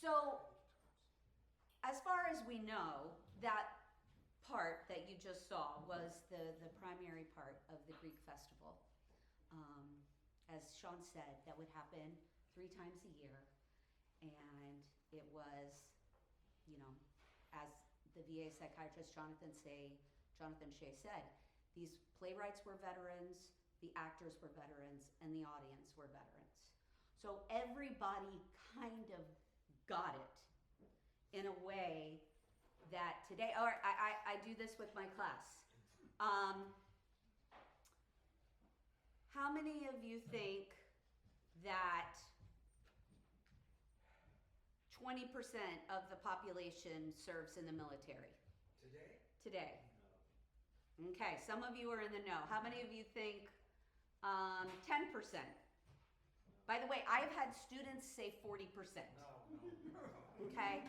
Speaker 9: So, as far as we know, that part that you just saw was the primary part of the Greek festival. As Sean said, that would happen 3 times a year, and it was, you know, as the VA psychiatrist Jonathan Shay said, these playwrights were veterans, the actors were veterans, and the audience were veterans. So everybody kind of got it in a way that today, or I do this with my class. How many of you think that 20% of the population serves in the military? Today? No. Okay, some of you are in the know. How many of you think 10%? By the way, I've had students say 40%. No. Okay?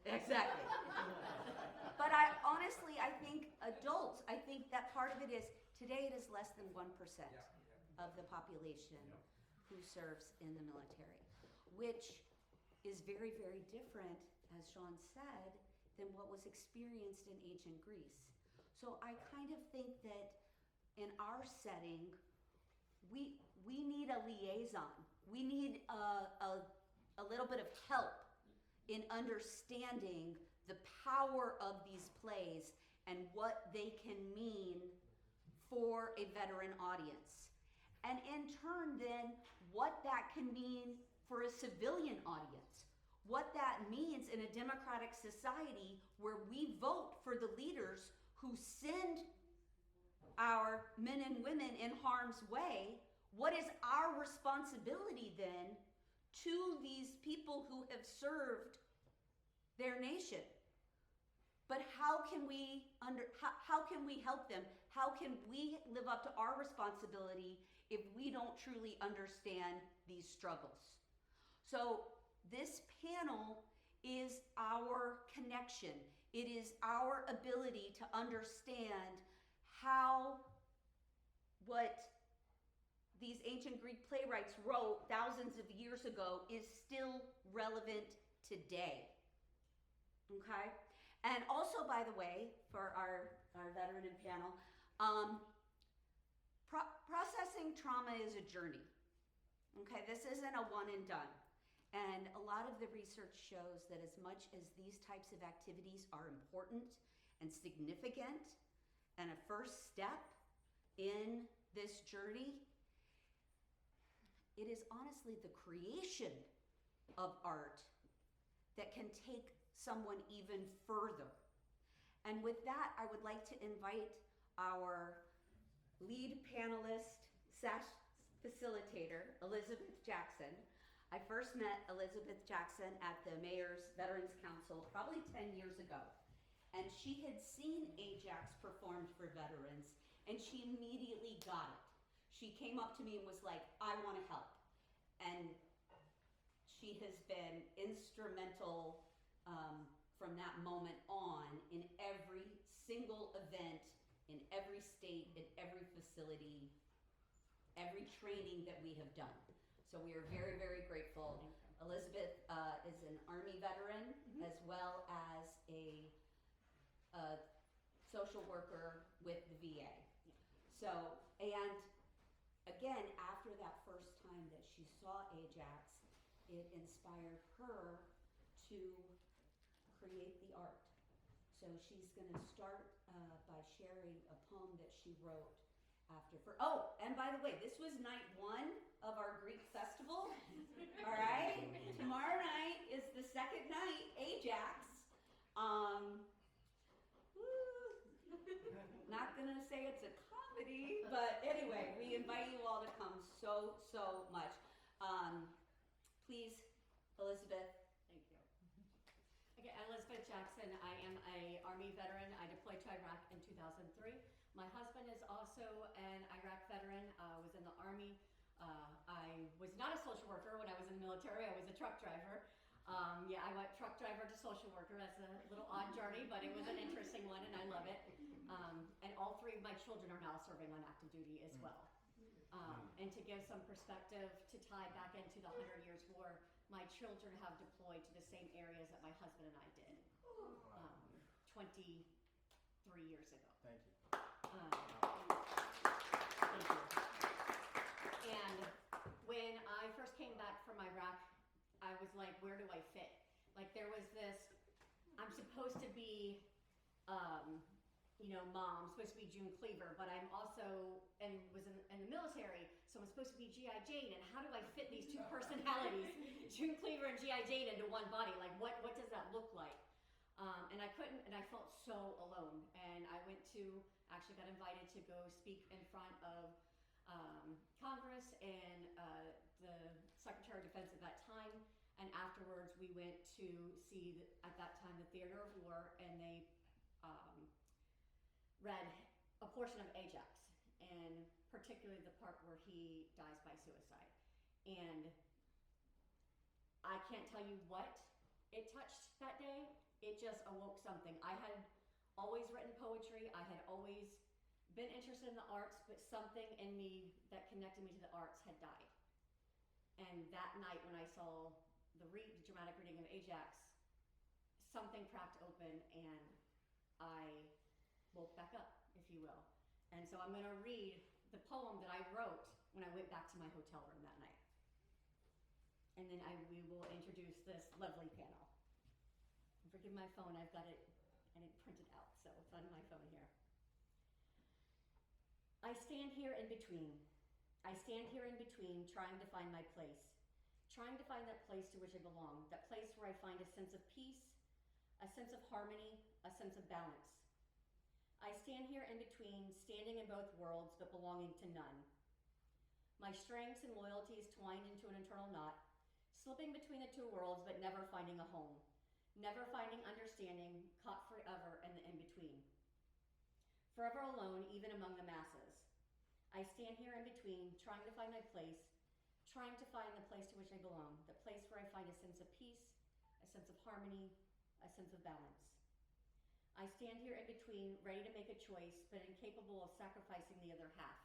Speaker 9: Exactly. But honestly, I think adults, I think that part of it is, today it is less than 1% of the population who serves in the military, which is very, very different, as Sean said, than what was experienced in ancient Greece. So I kind of think that in our setting, we need a liaison. We need a little bit of help in understanding the power of these plays and what they can mean for a veteran audience. And in turn then, what that can mean for a civilian audience. What that means in a democratic society where we vote for the leaders who send our men and women in harm's way. What is our responsibility then to these people who have served their nation? But how can we help them? How can we live up to our responsibility if we don't truly understand these struggles? So this panel is our connection. It is our ability to understand how what these ancient Greek playwrights wrote thousands of years ago is still relevant today. Okay? And also, by the way, for our veteran and panel, processing trauma is a journey. Okay, this isn't a one and done. And a lot of the research shows that as much as these types of activities are important and significant and a first step in this journey, it is honestly the creation of art that can take someone even further. And with that, I would like to invite our lead panelist / facilitator, Elizabeth Jackson. I first met Elizabeth Jackson at the Mayor's Veterans Council probably 10 years ago. And she had seen Ajax performed for veterans, and she immediately got it. She came up to me and was like, I want to help. And she has been instrumental from that moment on in every single event, in every state, in every facility, every training that we have done. So we are very, very grateful. Elizabeth is an Army veteran as well as a social worker with the VA. So, and again, after that first time that she saw Ajax, it inspired her to create the art. So she's going to start by sharing a poem that she wrote after. And by the way, this was night 1 of our Greek festival. All right, tomorrow night is the second night, Ajax. Not gonna say it's a comedy, but anyway, we invite you all to come so much. Please, Elizabeth.
Speaker 10: Thank you. Okay, Elizabeth Jackson. I am an Army veteran. I deployed to Iraq in 2003. My husband is also an Iraq veteran, was in the Army. I was not a social worker when I was in the military. I was a truck driver. Yeah, I went truck driver to social worker. That's a little odd journey, but it was an interesting one, and I love it. And all three of my children are now serving on active duty as well. And to give some perspective, to tie back into the 100 Years' War, my children have deployed to the same areas that my husband and I did 23 years ago.
Speaker 5: Thank you.
Speaker 10: Thank you. And when I first came back from Iraq, I was like, where do I fit? Like there was this, I'm supposed to be, mom, I'm supposed to be June Cleaver, but I'm also, and was in the military, so I'm supposed to be G.I. Jane, and how do I fit these two personalities, June Cleaver and G.I. Jane, into one body? Like what does that look like? And I couldn't, and I felt so alone. And I actually got invited to go speak in front of Congress and the Secretary of Defense at that time. And afterwards, we went to see, at that time, the Theater of War, and they read a portion of Ajax, and particularly the part where he dies by suicide. And I can't tell you what it touched that day. It just awoke something. I had always written poetry. I had always been interested in the arts, but something in me that connected me to the arts had died. And that night when I saw the dramatic reading of Ajax, something cracked open and I woke back up, if you will. And so I'm gonna read the poem that I wrote when I went back to my hotel room that night. And then we will introduce this lovely panel. Forgive my phone, I've got it, I didn't print it out, so it's on my phone here. I stand here in between. I stand here in between, trying to find my place. Trying to find that place to which I belong, that place where I find a sense of peace, a sense of harmony, a sense of balance. I stand here in between, standing in both worlds, but belonging to none. My strengths and loyalties twined into an eternal knot, slipping between the two worlds, but never finding a home. Never finding understanding, caught forever in the in-between. Forever alone, even among the masses. I stand here in between, trying to find my place, trying to find the place to which I belong, the place where I find a sense of peace, a sense of harmony, a sense of balance. I stand here in between, ready to make a choice, but incapable of sacrificing the other half,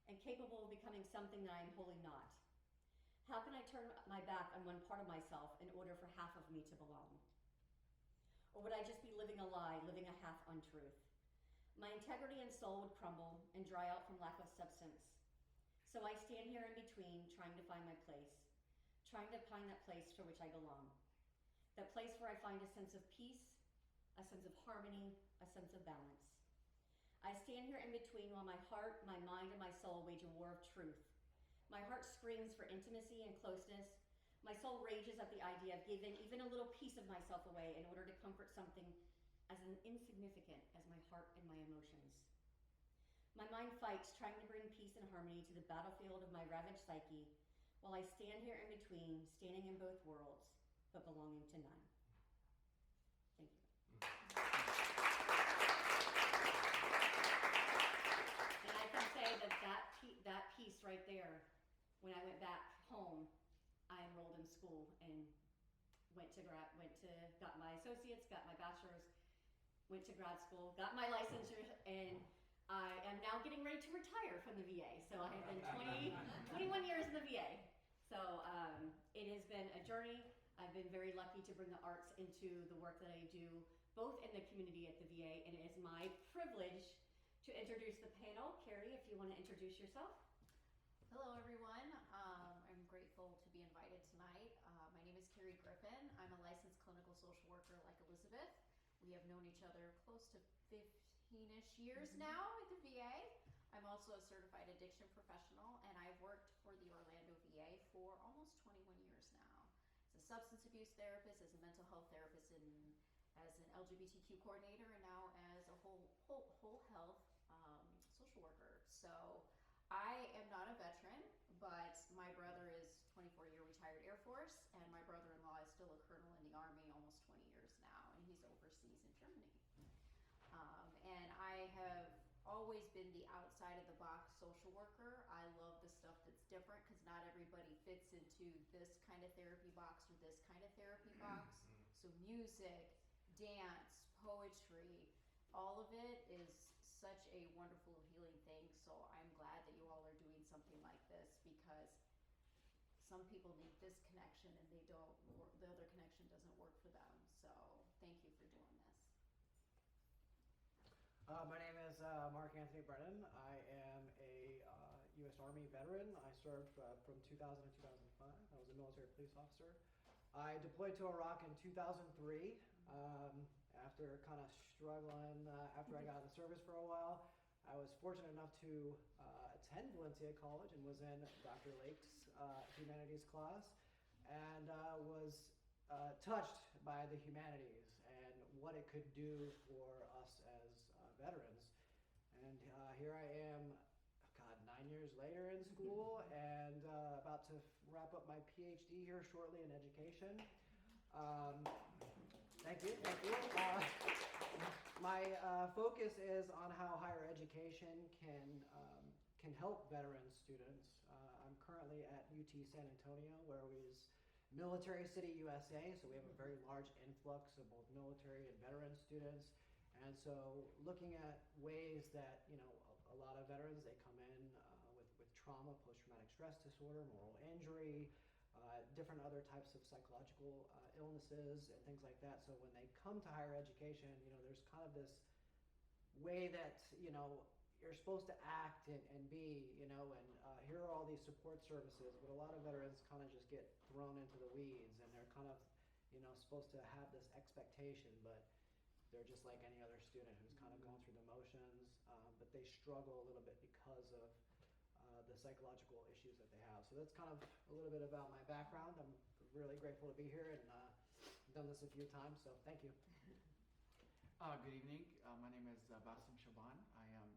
Speaker 10: incapable of becoming something that I am wholly not. How can I turn my back on one part of myself in order for half of me to belong? Or would I just be living a lie, living a half untruth? My integrity and soul would crumble and dry out from lack of substance. So I stand here in between, trying to find my place, trying to find that place for which I belong. That place where I find a sense of peace, a sense of harmony, a sense of balance. I stand here in between while my heart, my mind, and my soul wage a war of truth. My heart screams for intimacy and closeness. My soul rages at the idea of giving even a little piece of myself away in order to comfort something as insignificant as my heart and my emotions. My mind fights, trying to bring peace and harmony to the battlefield of my ravaged psyche, while I stand here in between, standing in both worlds, but belonging to none. Thank you. And I can say that piece right there, when I went back home, I enrolled in school and got my associates, got my bachelor's, went to grad school, got my licensure, and I am now getting ready to retire from the VA. So I have been 21 years in the VA. So it has been a journey. I've been very lucky to bring the arts into the work that I do, both in the community at the VA, and it is my privilege to introduce the panel. Carrie, if you want to introduce yourself.
Speaker 11: Hello everyone, I'm grateful to be invited tonight. My name is Carrie Griffin. I'm a licensed clinical social worker like Elizabeth. We have known each other close to 15-ish years now at the VA. I'm also a certified addiction professional, and I've worked for the Orlando VA for almost 21 years now. As a substance abuse therapist, as a mental health therapist, and as an LGBTQ coordinator, and now as a whole health social worker. So I am not a veteran, but my brother is 24-year retired Air Force, and my brother-in-law is still a colonel in the Army, almost 20 years now.
Speaker 10: overseas in Germany. And I have always been the outside of the box social worker. I love the stuff that's different because not everybody fits into this kind of therapy box or this kind of therapy box. So music, dance, poetry, all of it is such a wonderful healing thing. So I'm glad that you all are doing something like this because some people need this connection and they don't, the other connection doesn't work for them. So thank you for doing this.
Speaker 12: My name is Mark Anthony Brennan. I am a U.S. Army veteran. I served from 2000 to 2005. I was a military police officer. I deployed to Iraq in 2003 after kind of struggling after I got out of the service for a while. I was fortunate enough to attend Valencia College and was in Dr. Lake's humanities class and was touched by the humanities and what it could do for us as veterans. And here I am, God, 9 years later in school and about to wrap up my PhD here shortly in education. Thank you. My focus is on how higher education can help veteran students. I'm currently at UT San Antonio, where we is Military City, USA, so we have a very large influx of both military and veteran students. And so looking at ways that, you know, a lot of veterans, they come in with trauma, post-traumatic stress disorder, moral injury, different other types of psychological illnesses and things like that. So when they come to higher education, you know, there's kind of this way that, you know, you're supposed to act and be, you know, and here are all these support services, but a lot of veterans kind of just get thrown into the weeds and they're kind of, you know, supposed to have this expectation, but they're just like any other student who's kind of going through the motions, but they struggle a little bit because of the psychological issues that they have. So that's kind of a little bit about my background. I'm really grateful to be here and done this a few times, so thank you.
Speaker 13: Good evening. My name is Bassem Shaban. I am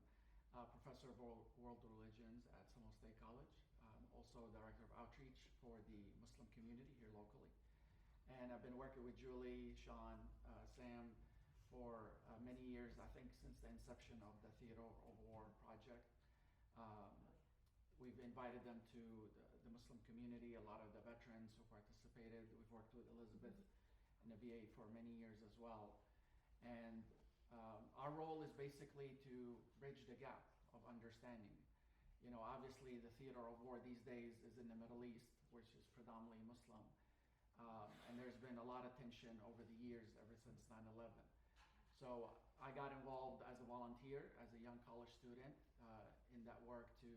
Speaker 13: Professor of World Religions at Seminole State College. I'm also Director of Outreach for the Muslim community here locally. And I've been working with Julie, Sean, Sam for many years, I think since the inception of the Theater of War project. We've invited them to the Muslim community, a lot of the veterans who participated. We've worked with Elizabeth in the VA for many years as well. And our role is basically to bridge the gap of understanding. You know, obviously the theater of war these days is in the Middle East, which is predominantly Muslim. And there's been a lot of tension over the years, ever since 9/11. So I got involved as a volunteer, as a young college student, in that work to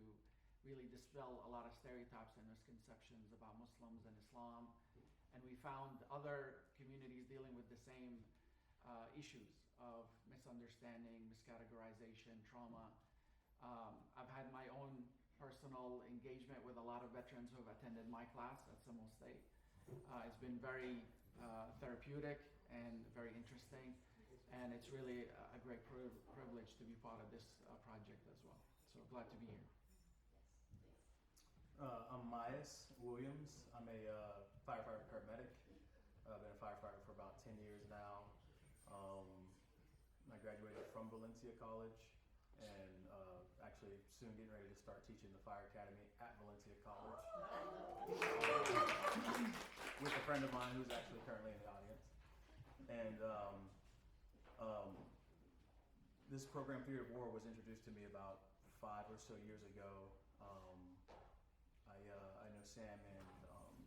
Speaker 13: really dispel a lot of stereotypes and misconceptions about Muslims and Islam. And we found other communities dealing with the same issues of misunderstanding, miscategorization, trauma. I've had my own personal engagement with a lot of veterans who have attended my class at Seminole State. It's been very therapeutic and very interesting, and it's really a great privilege to be part of this project as well. So glad to be here.
Speaker 14: I'm Myas Williams. I'm a firefighter paramedic. I've been a firefighter for about 10 years now. I graduated from Valencia College and actually soon getting ready to start teaching the fire academy at Valencia College with a friend of mine who's actually currently in the audience. And this program, Theater of War, was introduced to me about 5 or so years ago. I know Sam and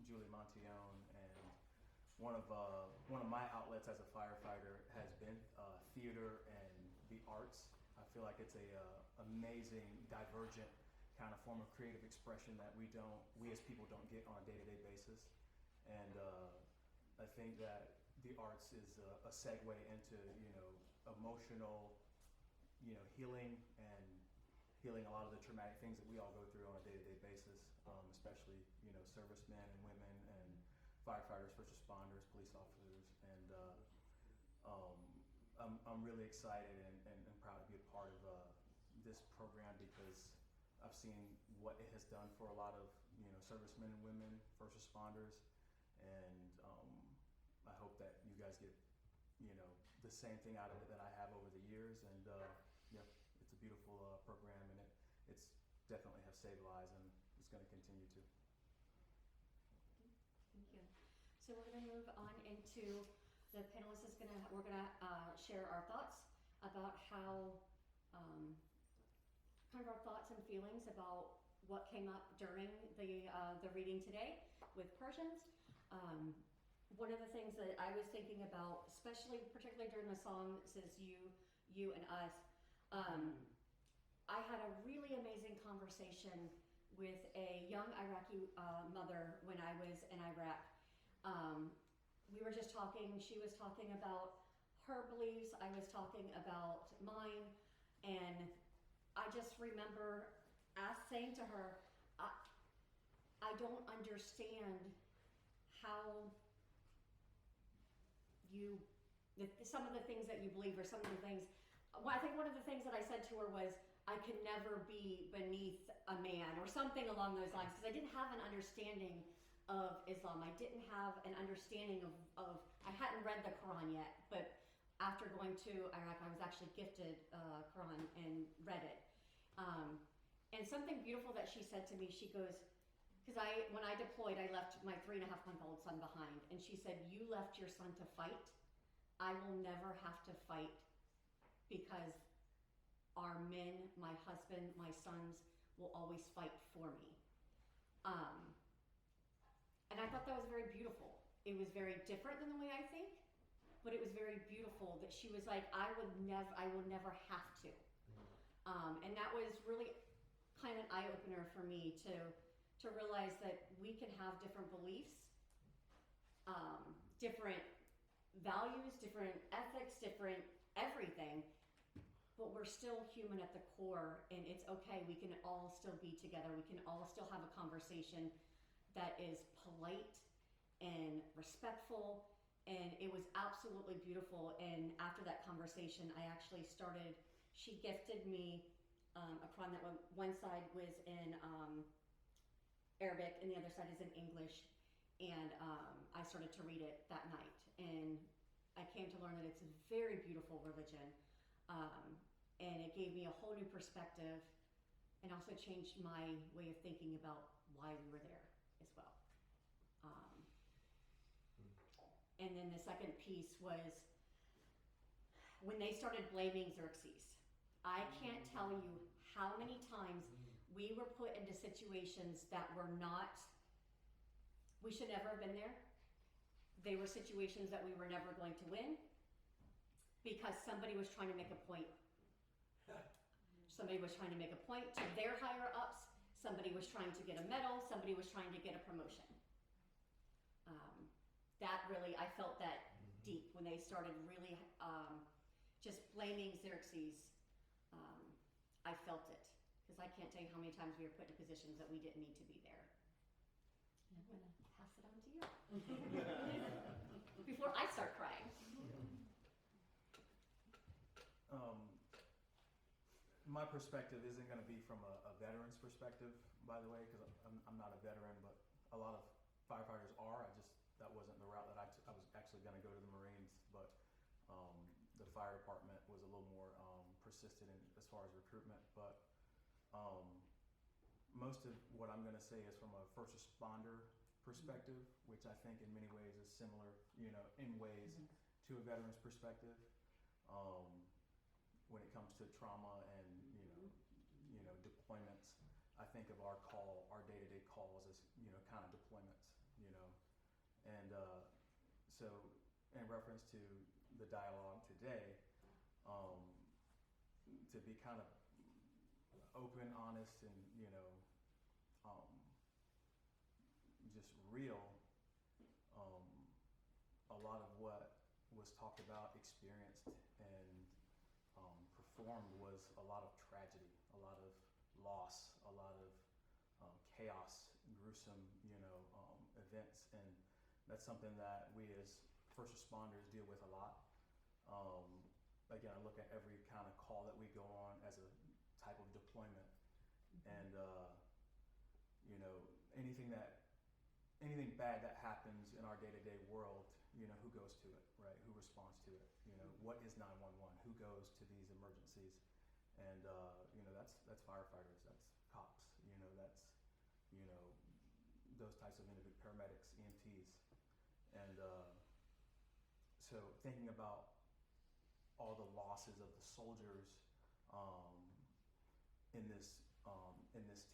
Speaker 14: Julie Montillon, and one of my outlets as a firefighter has been theater and the arts. I feel like it's a amazing, divergent kind of form of creative expression that we as people don't get on a day-to-day basis. And I think that the arts is a segue into, you know, emotional, you know, healing and healing a lot of the traumatic things that we all go through on a day-to-day basis, especially, you know, servicemen and women and firefighters, first responders, police officers. And I'm really excited and proud to be a part of this program because I've seen what it has done for a lot of, you know, servicemen and women, first responders, and I hope that you guys get, you know, the same thing out of it that I have over the years, and yeah, it's a beautiful program, and it's definitely have saved lives, and it's going to continue to.
Speaker 10: Thank you. So we're going to move on into the panelists we're going to share our thoughts about how kind of our thoughts and feelings about what came up during the reading today with Persians. One of the things that I was thinking about, particularly during the song that says you and us, I had a really amazing conversation with a young Iraqi mother when I was in Iraq. We were just talking, she was talking about her beliefs, I was talking about mine, and I just remember saying to her, I don't understand how some of the things that you believe, or some of the things, I think one of the things that I said to her was, I could never be beneath a man, or something along those lines, because I didn't have an understanding of Islam. I didn't have an understanding of I hadn't read the Quran yet, but after going to Iraq, I was actually gifted Quran and read it. And something beautiful that she said to me, she goes, because when I deployed, I left my 3.5-month-old son behind, and she said, you left your son to fight. I will never have to fight, because our men, my husband, my sons, will always fight for me. And I thought that was very beautiful. It was very different than the way I think, but it was very beautiful that she was like, I will never have to. And that was really kind of an eye-opener for me to realize that we can have different beliefs, different values, different ethics, different everything, but we're still human at the core, and it's okay. We can all still be together. We can all still have a conversation that is polite and respectful, and it was absolutely beautiful. And after that conversation, I actually she gifted me a Quran that one side was in Arabic and the other side is in English, and I started to read it that night, and I came to learn that it's a very beautiful religion, and it gave me a whole new perspective, and also changed my way of thinking about why we were there as well. And then the second piece was when they started blaming Xerxes. I can't tell you how many times we were put into situations that we should never have been there. They were situations that we were never going to win because somebody was trying to make a point. Somebody was trying to make a point to their higher ups. Somebody was trying to get a medal. Somebody was trying to get a promotion. That really, I felt that deep when they started really just blaming Xerxes. I felt it, because I can't tell you how many times we were put in positions that we didn't need to be there. And I'm going to pass it on to you before I start crying.
Speaker 14: My perspective isn't going to be from a veteran's perspective, by the way, because I'm not a veteran, but a lot of firefighters are. That wasn't the route that I was actually going to go to the Marines, but the fire department was a little more persistent as far as recruitment. But most of what I'm going to say is from a first responder perspective, which I think in many ways is similar, in ways to a veteran's perspective. When it comes to trauma and deployments, I think of our day-to-day calls as kind of deployments, and so in reference to the dialogue today, to be kind of open, honest, and just real. A lot of what was talked about, experienced, and performed was a lot of tragedy, a lot of loss, a lot of chaos, gruesome, events, and that's something that we as first responders deal with a lot. Again, I look at every kind of call that we go on as a type of deployment, and anything bad that happens in our day-to-day world, who goes to it, right? Who responds to it? what is 911? Who goes to these emergencies? And that's firefighters, that's cops, that's those types of paramedics, EMTs, and so thinking about all the losses of the soldiers in this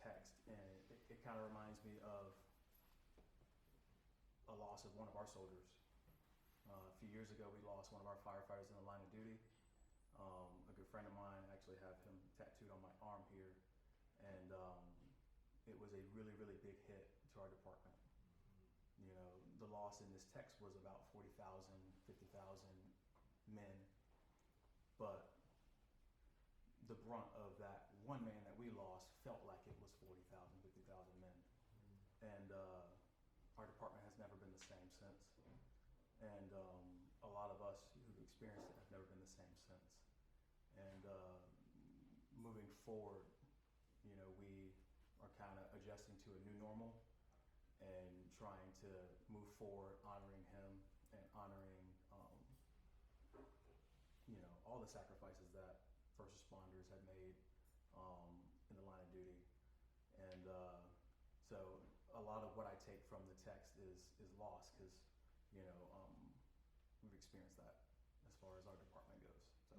Speaker 14: text, and it kind of reminds me of a loss of one of our soldiers. A few years ago, we lost one of our firefighters in the line of duty. A good friend of mine, I actually have him tattooed on my arm here, and it was a really, really big hit to our department. The loss in this text was about 40,000, 50,000 men, but the brunt of that one man that we lost felt like it was 40,000, 50,000 men. And our department has never been the same since. And a lot of us who've experienced it have never been the same since. And moving forward, we are kind of adjusting to a new normal and trying to move forward, honoring him and honoring, all the sacrifices that first responders have made in the line of duty. And so a lot of what I take from the text is lost because, we've experienced that as far as our department goes. So.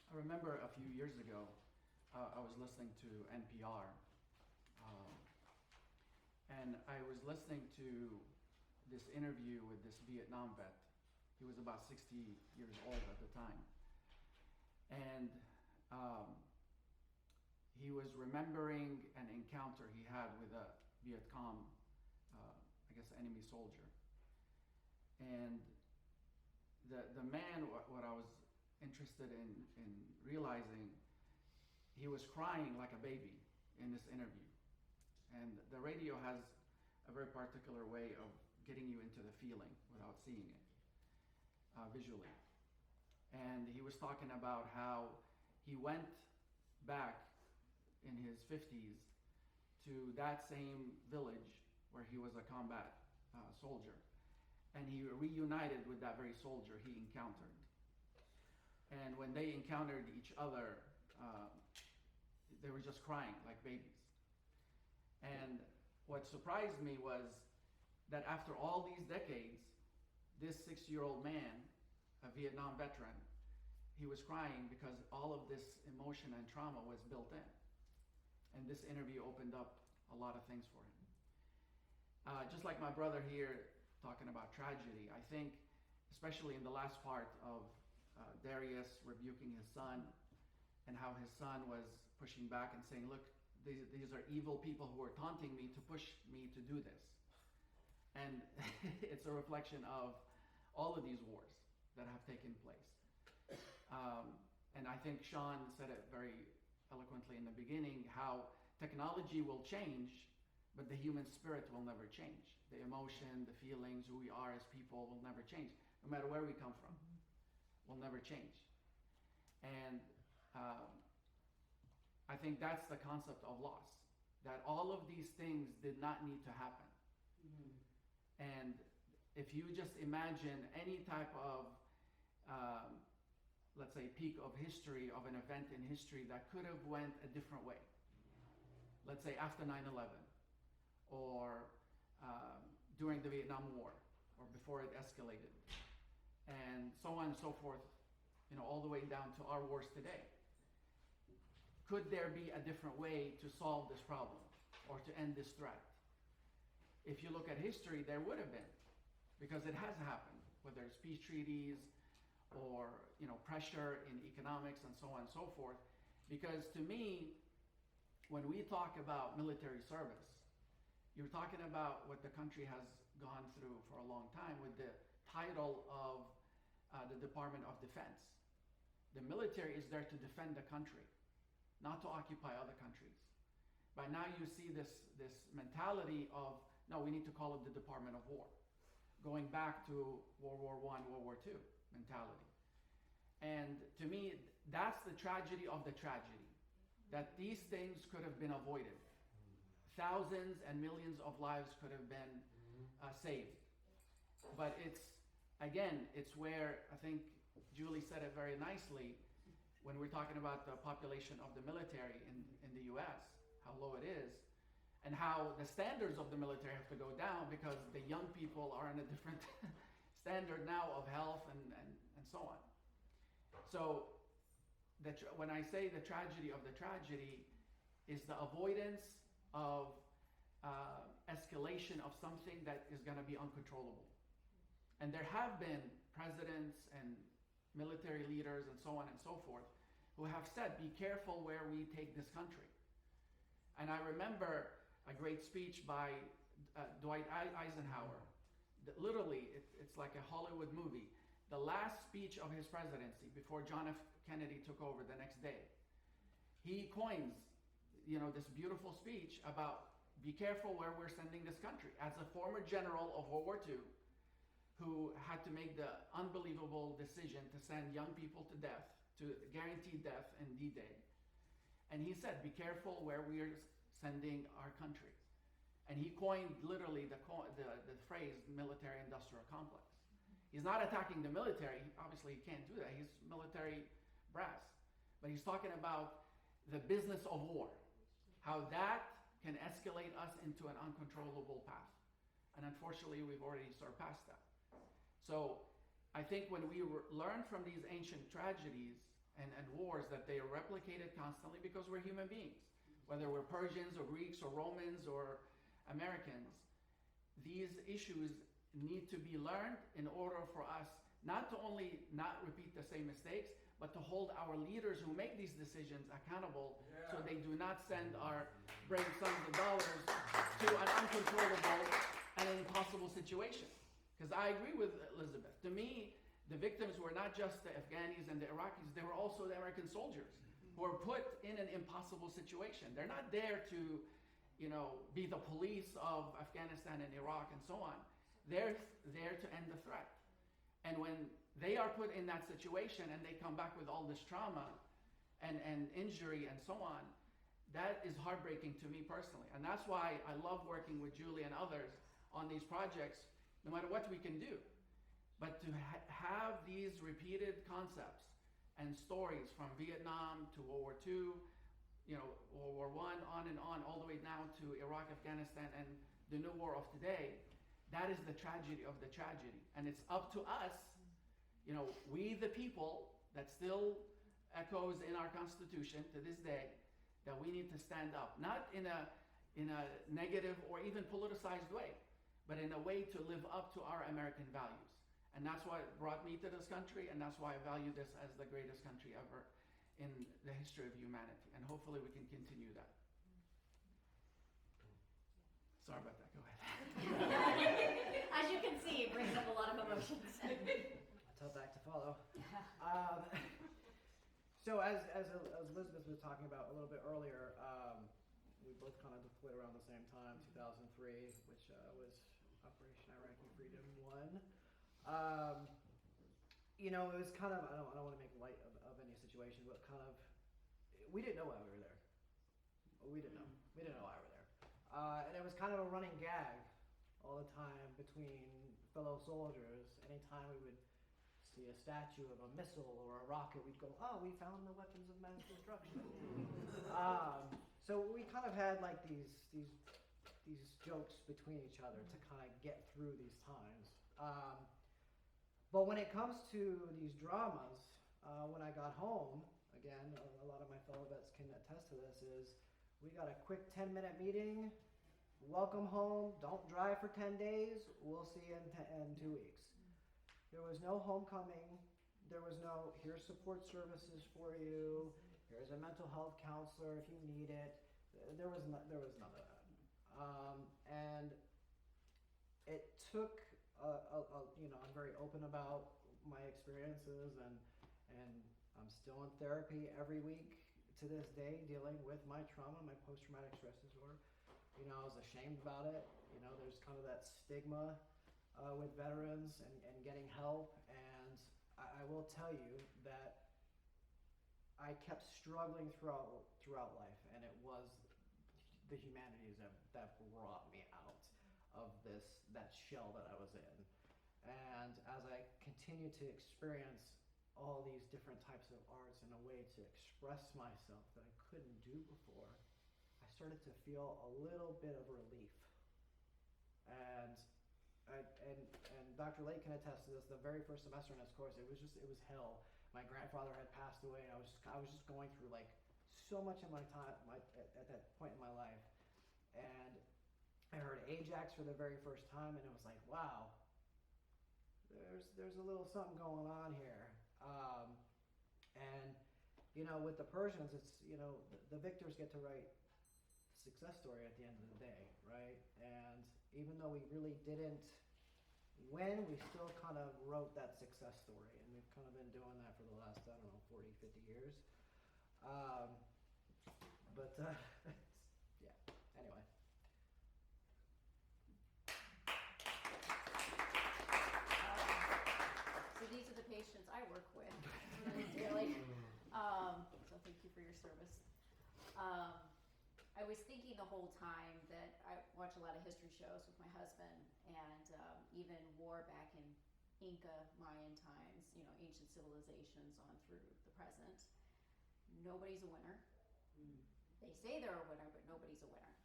Speaker 13: I remember a few years ago, I was listening to NPR, and I was listening to this interview with this Vietnam vet. He was about 60 years old at the time. And he was remembering an encounter he had with a Viet Cong, enemy soldier. And the man, what I was interested in realizing, he was crying like a baby in this interview. And the radio has a very particular way of getting you into the feeling without seeing it visually. And he was talking about how he went back in his 50s to that same village where he was a combat soldier. And he reunited with that very soldier he encountered. And when they encountered each other, they were just crying like babies. And what surprised me was that after all these decades, this 6-year-old man, a Vietnam veteran, he was crying because all of this emotion and trauma was built in. And this interview opened up a lot of things for him. Just like my brother here talking about tragedy, I think, especially in the last part of Darius rebuking his son, and how his son was pushing back and saying, look, these are evil people who are taunting me to push me to do this. And it's a reflection of all of these wars that have taken place. And I think Sean said it very eloquently in the beginning, how technology will change, but the human spirit will never change. The emotion, the feelings, who we are as people will never change. No matter where we come from, will never change. And I think that's the concept of loss, that all of these things did not need to happen. And if you just imagine any type of, let's say, peak of history, of an event in history that could have went a different way. Let's say after 9/11, or during the Vietnam War, or before it escalated, and so on and so forth, all the way down to our wars today. Could there be a different way to solve this problem or to end this threat? If you look at history, there would have been, because it has happened, whether it's peace treaties or pressure in economics and so on and so forth. Because to me, when we talk about military service, you're talking about what the country has gone through for a long time with the title of the Department of Defense. The military is there to defend the country, not to occupy other countries. But now you see this mentality of, no, we need to call it the Department of War, going back to World War I, World War II mentality. And to me, that's the tragedy of the tragedy, that these things could have been avoided. Thousands and millions of lives could have been saved But it's where I think Julie said it very nicely when we're talking about the population of the military in the US, how low it is, and how the standards of the military have to go down because the young people are in a different standard now of health and so on. So when I say the tragedy of the tragedy is the avoidance of escalation of something that is going to be uncontrollable. And there have been presidents and military leaders and so on and so forth who have said, be careful where we take this country. And I remember a great speech by Dwight Eisenhower. Literally, it's like a Hollywood movie. The last speech of his presidency before John F. Kennedy took over the next day. He coins, this beautiful speech about be careful where we're sending this country. As a former general of World War II, who had to make the unbelievable decision to send young people to death, to guaranteed death in D-Day. And he said, be careful where we are sending our country. And he coined literally the phrase military-industrial complex. He's not attacking the military. Obviously, he can't do that. He's military brass. But he's talking about the business of war, how that can escalate us into an uncontrollable path. And unfortunately, we've already surpassed that. So I think when we learn from these ancient tragedies and wars that they are replicated constantly because we're human beings, whether we're Persians or Greeks or Romans or Americans, these issues need to be learned in order for us not to only not repeat the same mistakes, but to hold our leaders who make these decisions accountable so they do not send our brave sons and daughters to an uncontrollable and an impossible situation. Because I agree with Elizabeth. To me, the victims were not just the Afghanis and the Iraqis, they were also the American soldiers who were put in an impossible situation. They're not there to, be the police of Afghanistan and Iraq and so on. They're there to end the threat. And when they are put in that situation and they come back with all this trauma and injury and so on, that is heartbreaking to me personally. And that's why I love working with Julie and others on these projects, no matter what we can do. But to have these repeated concepts and stories from Vietnam to World War II, World War I, on and on, all the way now to Iraq, Afghanistan, and the new war of today, that is the tragedy of the tragedy. And it's up to us, we the people, that still echoes in our Constitution to this day, that we need to stand up, not in a negative or even politicized way, but in a way to live up to our American values. And that's what brought me to this country, and that's why I value this as the greatest country ever in the history of humanity. And hopefully we can continue that. Sorry about that, go ahead.
Speaker 10: As you can see, it brings up a lot of emotions.
Speaker 12: Tough act to follow. So as Elizabeth was talking about a little bit earlier, we both kind of deployed around the same time, 2003, which was Operation Iraqi Freedom 1. It was kind of, I don't want to make light of any situation, but kind of, we didn't know why we were there. We didn't know. We didn't know why we were there. And it was kind of a running gag all the time between fellow soldiers. Anytime we would see a statue of a missile or a rocket, we'd go, oh, we found the weapons of mass destruction. So we kind of had like these jokes between each other to kind of get through these times. But when it comes to these dramas, when I got home, again, a lot of my fellow vets can attest to this, is we got a quick 10-minute meeting, welcome home, don't drive for 10 days, we'll see you in 2 weeks. There was no homecoming, there was no, here's support services for you, here's a mental health counselor if you need it. There was none of that. And it took, I'm very open about my experiences, and I'm still in therapy every week to this day, dealing with my trauma, my post-traumatic stress disorder. I was ashamed about it. There's kind of that stigma with veterans and getting help, and I will tell you that I kept struggling throughout life, and it was the humanities that brought me out of that shell that I was in. And as I continued to experience all these different types of arts in a way to express myself that I couldn't do before, I started to feel a little bit of relief. And Dr. Lake can attest to this. The very first semester in this course, it was hell. My grandfather had passed away, and I was just going through like so much of my time at that point in my life. And I heard Ajax for the very first time, and it was like, wow, there's a little something going on here. And you know, with the Persians, it's, you know, the victors get to write the success story at the end of the day, right? And even though we really didn't win, we still kind of wrote that success story, and we've kind of been doing that for the last, I don't know, 40, 50 years. Yeah, anyway.
Speaker 10: So these are the patients I work with daily. So thank you for your service. I was thinking the whole time that I watch a lot of history shows with my husband, and even war back in Inca, Mayan times, you know, ancient civilizations on through the present. Nobody's a winner. They say they're a winner, but nobody's a winner.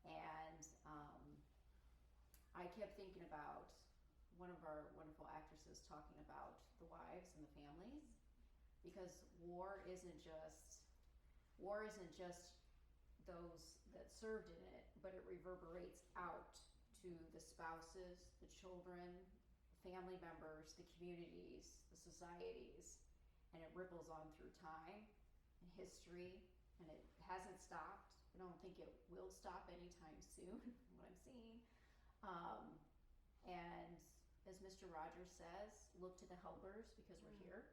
Speaker 10: And I kept thinking about one of our wonderful actresses talking about the wives and the families, because war isn't just those that served in it, but it reverberates out to the spouses, the children, family members, the communities, the societies, and it ripples on through time and history, and it hasn't stopped. I don't think it will stop anytime soon, from what I'm seeing. And as Mr. Rogers says, look to the helpers, because we're here.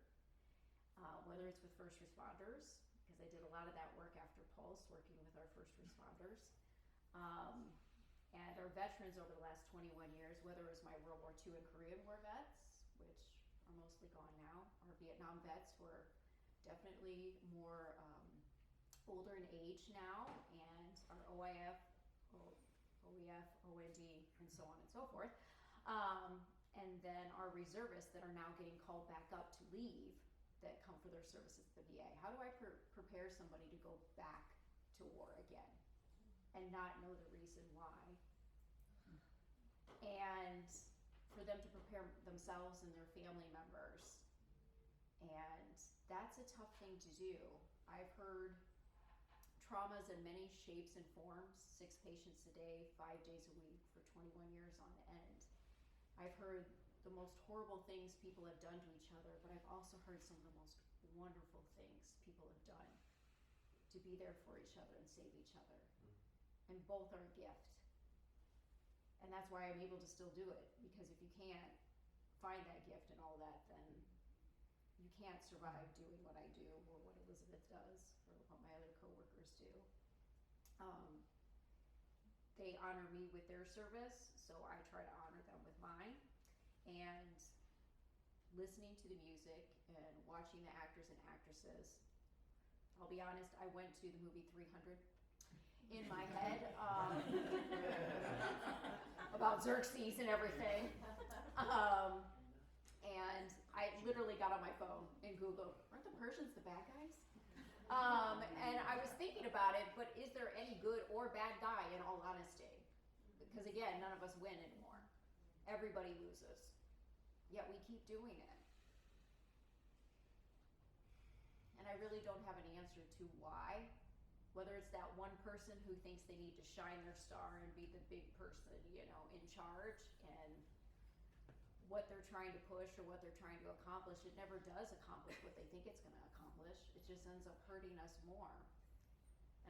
Speaker 10: Whether it's with first responders, because I did a lot of that work after Pulse, working with our first responders, and our veterans over the last 21 years, whether it was my World War II and Korean War vets, which are mostly gone now, our Vietnam vets who are definitely more older in age now, and our OIF, OEF, OND, and so on and so forth. And then our reservists that are now getting called back up to leave, that come for their services at the VA. How do I prepare somebody to go back to war again and not know the reason why? And for them to prepare themselves and their family members. And that's a tough thing to do. I've heard traumas in many shapes and forms, 6 patients a day, 5 days a week for 21 years on end. I've heard the most horrible things people have done to each other, but I've also heard some of the most wonderful things people have done to be there for each other and save each other. And both are a gift. And that's why I'm able to still do it, because if you can't find that gift and all that, then you can't survive doing what I do or what Elizabeth does or what my other coworkers do. They honor me with their service, so I try to honor them with mine. And listening to the music and watching the actors and actresses. I'll be honest, I went to the movie 300 in my head about Xerxes and everything. And I literally got on my phone and Googled, aren't the Persians the bad guys? And I was thinking about it, but is there any good or bad guy in all honesty? Because again, none of us win anymore. Everybody loses. Yet we keep doing it. And I really don't have an answer to why. Whether it's that one person who thinks they need to shine their star and be the big person, you know, in charge, and what they're trying to push or what they're trying to accomplish, it never does accomplish what they think it's going to accomplish. It just ends up hurting us more.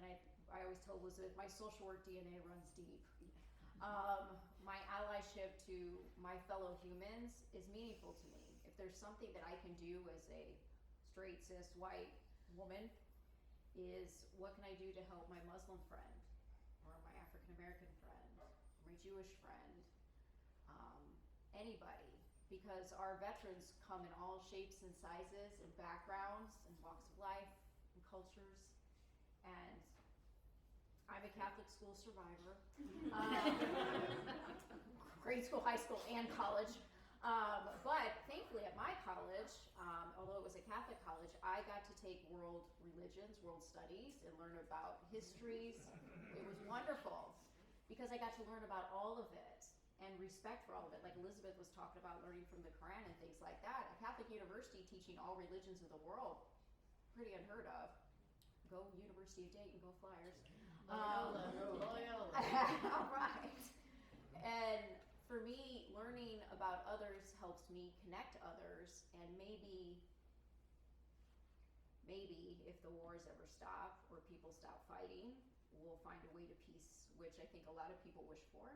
Speaker 10: And I always told Elizabeth, my social work DNA runs deep. My allyship to my fellow humans is meaningful to me. If there's something that I can do as a straight, cis, white woman, is what can I do to help my Muslim friend, or my African American friend, or my Jewish friend, anybody, because our veterans come in all shapes and sizes and backgrounds and walks of life and cultures, and I'm a Catholic school survivor, grade school, high school, and college. But thankfully at my college, although it was a Catholic college, I got to take world religions, world studies, and learn about histories. It was wonderful because I got to learn about all of it and respect for all of it. Like Elizabeth was talking about learning from the Quran and things like that. A Catholic university teaching all religions of the world, pretty unheard of. Go University of Dayton, go Flyers.
Speaker 3: Loyola.
Speaker 10: All right. And for me, learning about others helps me connect others, and maybe if the wars ever stop or people stop fighting, we'll find a way to peace, which I think a lot of people wish for.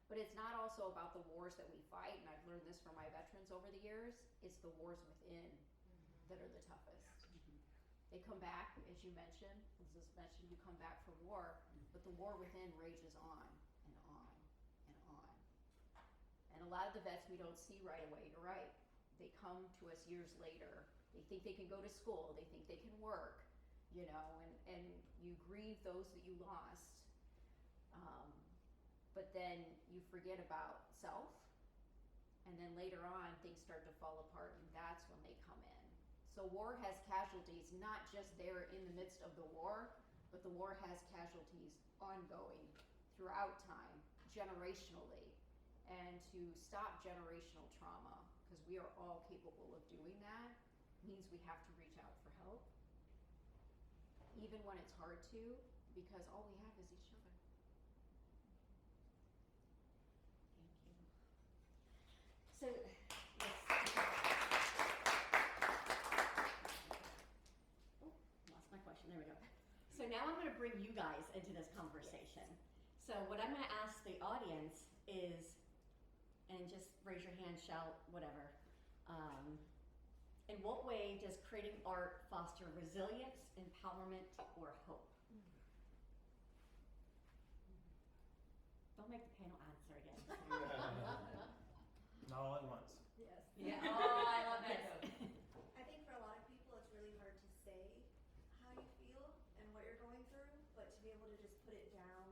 Speaker 10: But it's not also about the wars that we fight, and I've learned this from my veterans over the years, it's the wars within that are the toughest. They come back, as you mentioned, you come back from war, but the war within rages on and on and on. And a lot of the vets we don't see right away, you're right. They come to us years later. They think they can go to school, they think they can work, you know, and you grieve those that you lost. But then you forget about self, and then later on things start to fall apart, and that's when they come in. So war has casualties, not just there in the midst of the war, but the war has casualties ongoing throughout time, generationally. And to stop generational trauma, because we are all capable of doing that, means we have to reach out for help, even when it's hard to, because all we have is each other. Thank you. So, yes. Oh, lost my question. There we go. So now I'm going to bring you guys into this conversation. So what I'm going to ask the audience is, and just raise your hand, shout, whatever. In what way does creating art foster resilience, empowerment, or hope? Don't make the panel answer again.
Speaker 14: Not all at once.
Speaker 6: Yes.
Speaker 10: Yeah. Oh, I love it.
Speaker 6: I think for a lot of people it's really hard to say how you feel and what you're going through, but to be able to just put it down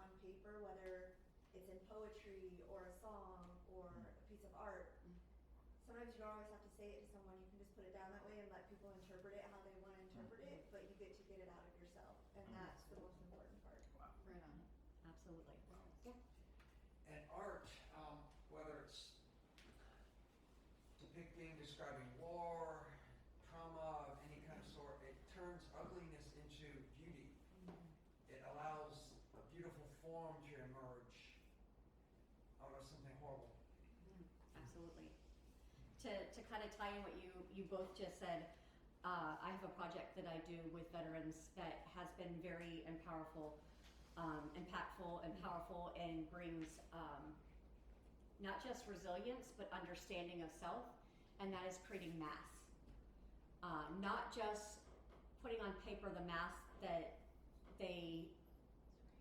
Speaker 6: on paper, whether it's in poetry or a song or a piece of art, sometimes you don't always have to say it to someone. You can just put it down that way and let people interpret it how they want to interpret it, but you get to get it out of yourself, and that's the most important part.
Speaker 14: Wow.
Speaker 10: Right on. Absolutely. Yeah.
Speaker 15: And art, whether it's depicting, describing war, trauma of any kind of sort, it turns ugliness into beauty. It allows a beautiful form to emerge out of something horrible.
Speaker 10: Absolutely. To kind of tie in what you both just said, I have a project that I do with veterans that has been very impactful, and powerful, and brings not just resilience, but understanding of self, and that is creating masks. Not just putting on paper the mask that they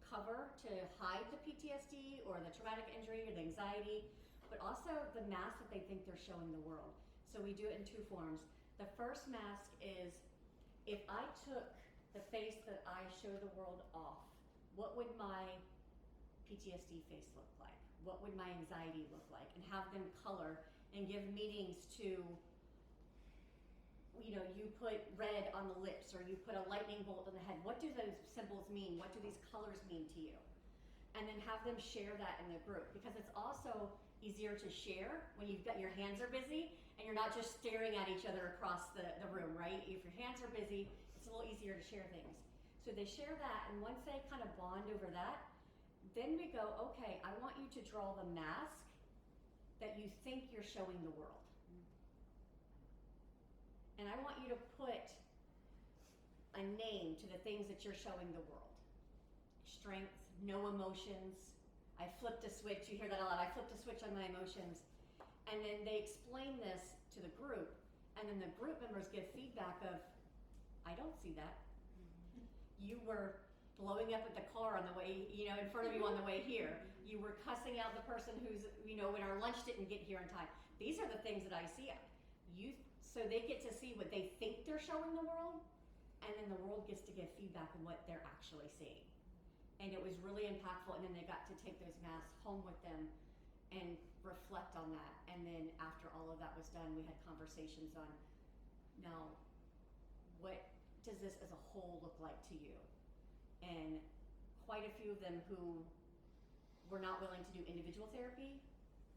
Speaker 10: cover to hide the PTSD or the traumatic injury or the anxiety, but also the mask that they think they're showing the world. So we do it in two forms. The first mask is, if I took the face that I show the world off, what would my PTSD face look like? What would my anxiety look like? And have them color and give meanings to, you know, you put red on the lips, or you put a lightning bolt on the head. What do those symbols mean? What do these colors mean to you? And then have them share that in the group, because it's also easier to share when you've got your hands are busy and you're not just staring at each other across the room, right? If your hands are busy, it's a little easier to share things. So they share that, and once they kind of bond over that, then we go, okay, I want you to draw the mask that you think you're showing the world. And I want you to put a name to the things that you're showing the world. Strength, no emotions. I flipped a switch, you hear that a lot, I flipped a switch on my emotions. And then they explain this to the group, and then the group members give feedback of, I don't see that. You were blowing up at the car on the way, you know, in front of you on the way here. You were cussing out the person who's, you know, when our lunch didn't get here in time. These are the things that I see. So they get to see what they think they're showing the world, and then the world gets to give feedback on what they're actually seeing. And it was really impactful, and then they got to take those masks home with them and reflect on that. And then after all of that was done, we had conversations on, now, what does this as a whole look like to you? And quite a few of them who were not willing to do individual therapy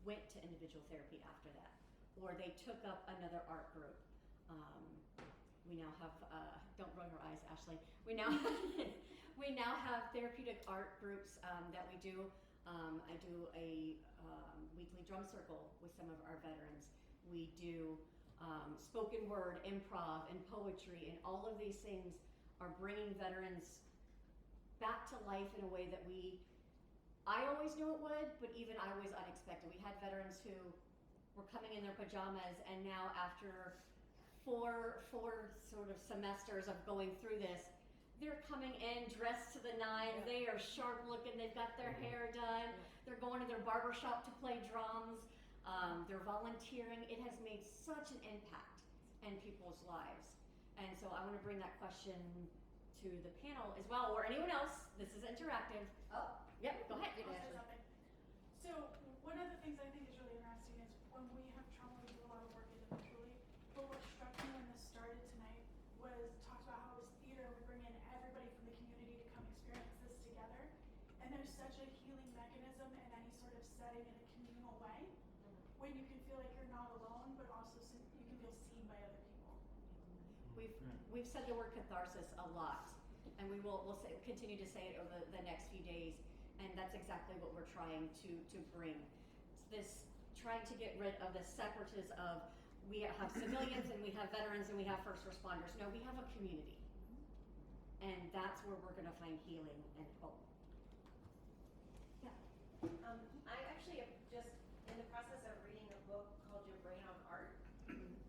Speaker 10: went to individual therapy after that, or they took up another art group. We now have, don't roll your eyes, Ashley. We now have therapeutic art groups that we do. I do a weekly drum circle with some of our veterans. We do spoken word, improv, and poetry, and all of these things are bringing veterans back to life in a way that I always knew it would, but even I was unexpected. We had veterans who were coming in their pajamas, and now after four sort of semesters of going through this, they're coming in dressed to the nines. Yeah. They are sharp looking. They've got their hair done. They're going to their barber shop to play drums. They're volunteering. It has made such an impact in people's lives. And so I want to bring that question to the panel as well, or anyone else. This is interactive. Oh, yep, go ahead.
Speaker 16: I'll say something. So one of the things I think is really interesting is when we have trauma, we do a lot of work individually. But what struck me when this started tonight was talked about how it was theater. We bring in everybody from the community to come experience this together. And there's such a healing mechanism in any sort of setting in a communal way when you can feel like you're not alone, but also you can feel seen by other people.
Speaker 10: We've said the word catharsis a lot, and we'll continue to say it over the next few days, and that's exactly what we're trying to bring. It's this trying to get rid of the separatism of we have civilians and we have veterans and we have first responders. No, we have a community, and that's where we're going to find healing and hope.
Speaker 17: Yeah. I actually am just in the process of reading a book called Your Brain on Art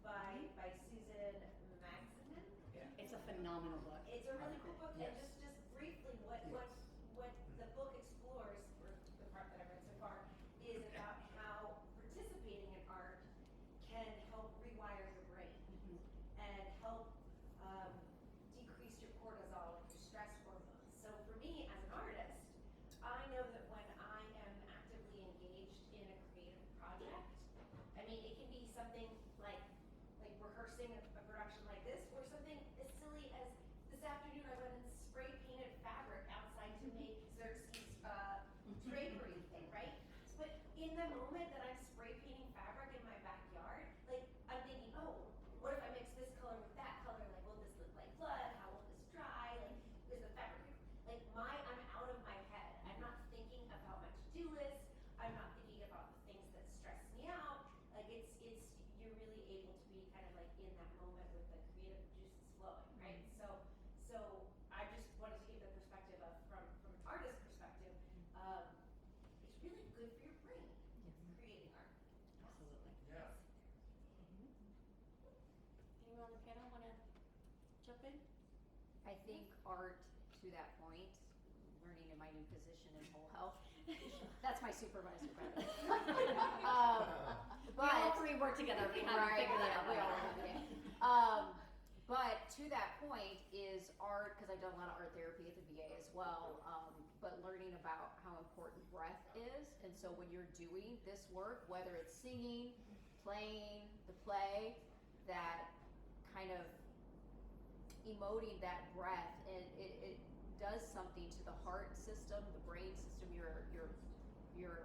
Speaker 17: by Susan Magsamen.
Speaker 10: Yeah. It's a phenomenal book.
Speaker 17: It's a really cool book.
Speaker 10: Yes.
Speaker 17: And just briefly, what the book explores, for the part that I've read so far, is about how participating in art can help rewire your brain and help decrease your cortisol and your stress hormones. So for me, as an artist, I know that when I am actively engaged in a creative project, I mean, it can be something like rehearsing a production like this, or something as silly as this afternoon I went and spray painted fabric outside to make Xerxes' drapery thing, right? But in the moment that I'm spray painting fabric in my backyard, like I'm thinking, oh, what if I mix this color with that color? Like, will this look like blood? How will this dry? Like, is the fabric I'm out of my head. I'm not thinking about my to-do list. I'm not thinking about the things that stress me out. Like you're really able to be kind of like in that moment with the creative juices flowing, right? So I just wanted to give the perspective of from an artist's perspective, it's really good for your brain, creating art.
Speaker 10: Absolutely.
Speaker 15: Yeah.
Speaker 10: Anyone on the panel want to jump in?
Speaker 18: I think art, to that point, learning in my new position in whole health. That's my supervisor, by the way.
Speaker 10: We all three work together. We haven't figured that out.
Speaker 18: We all work together. But to that point is art, because I've done a lot of art therapy at the VA as well, but learning about how important breath is. And so when you're doing this work, whether it's singing, playing the play, that kind of emoting that breath, and it does something to the heart system, the brain system, your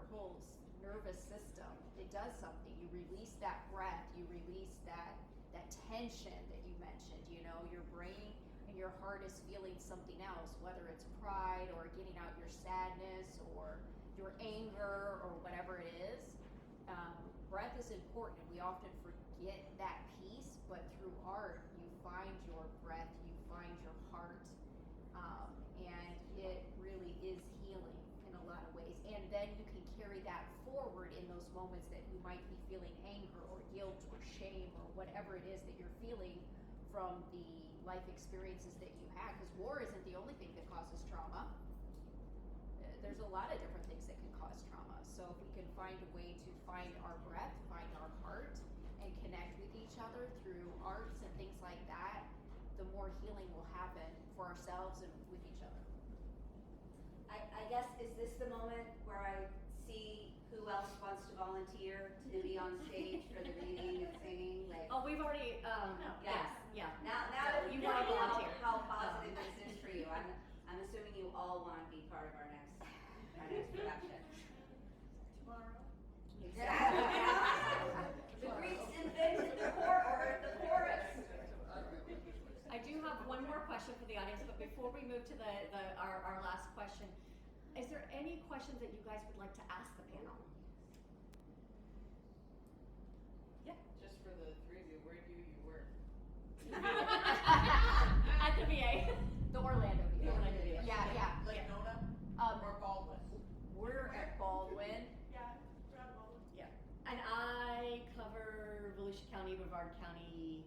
Speaker 18: whole nervous system. It does something. You release that breath, you release that tension that you mentioned. You know, your brain and your heart is feeling something else, whether it's pride or getting out your sadness or your anger or whatever it is. Breath is important. We often forget that piece, but through art, you find your breath, you find your heart, and it really is healing in a lot of ways. And then you can carry that forward in those moments that you might be feeling anger or guilt or shame or whatever it is that you're feeling from the life experiences that you had. Because war isn't the only thing that causes trauma. There's a lot of different things that can cause trauma. So if we can find a way to find our breath, find our heart, and connect with each other through arts and things like that, the more healing will happen for ourselves and with each other.
Speaker 9: I guess, is this the moment where I see who else wants to volunteer to be on stage for the reading and singing? Like,
Speaker 10: Oh, we've already,
Speaker 9: yes.
Speaker 10: yeah.
Speaker 9: Now
Speaker 10: So
Speaker 9: that
Speaker 10: you've
Speaker 9: you know
Speaker 10: already volunteered.
Speaker 9: how positive this is for you, I'm assuming you all want to be part of our next production.
Speaker 16: Tomorrow.
Speaker 9: Exactly. The Greeks invented the chorus.
Speaker 10: I do have one more question for the audience, but before we move to our last question, is there any questions that you guys would like to ask the panel? Yeah.
Speaker 19: Just for the three of you, where do you work?
Speaker 10: At the VA.
Speaker 18: The Orlando VA.
Speaker 10: The Orlando VA.
Speaker 18: Yeah.
Speaker 19: Like Nona? Or Baldwin?
Speaker 18: We're at Baldwin.
Speaker 16: Yeah, we're at Baldwin.
Speaker 10: Yeah. And I cover Volusia County, Brevard County,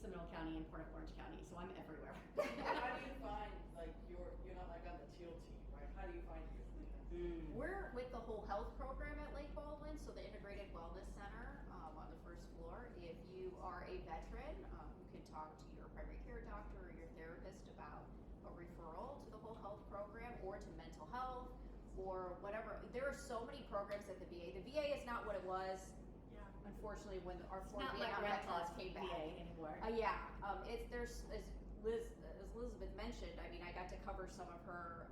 Speaker 10: Seminole County, and Port Orange County, so I'm everywhere.
Speaker 19: How do you find, like, you're not like on the teal team, right? How do you find your
Speaker 18: We're with the whole health program at Lake Baldwin, so the Integrated Wellness Center on the first floor. If you are a veteran, you can talk to your primary care doctor or your therapist about a referral to the whole health program or to mental health or whatever. There are so many programs at the VA. The VA is not what it was, unfortunately, when our four
Speaker 10: Not like
Speaker 18: Vietnam
Speaker 10: grandpa's
Speaker 18: veterans came back.
Speaker 10: VA anymore.
Speaker 18: There's as Elizabeth mentioned. I mean, I got to cover some of her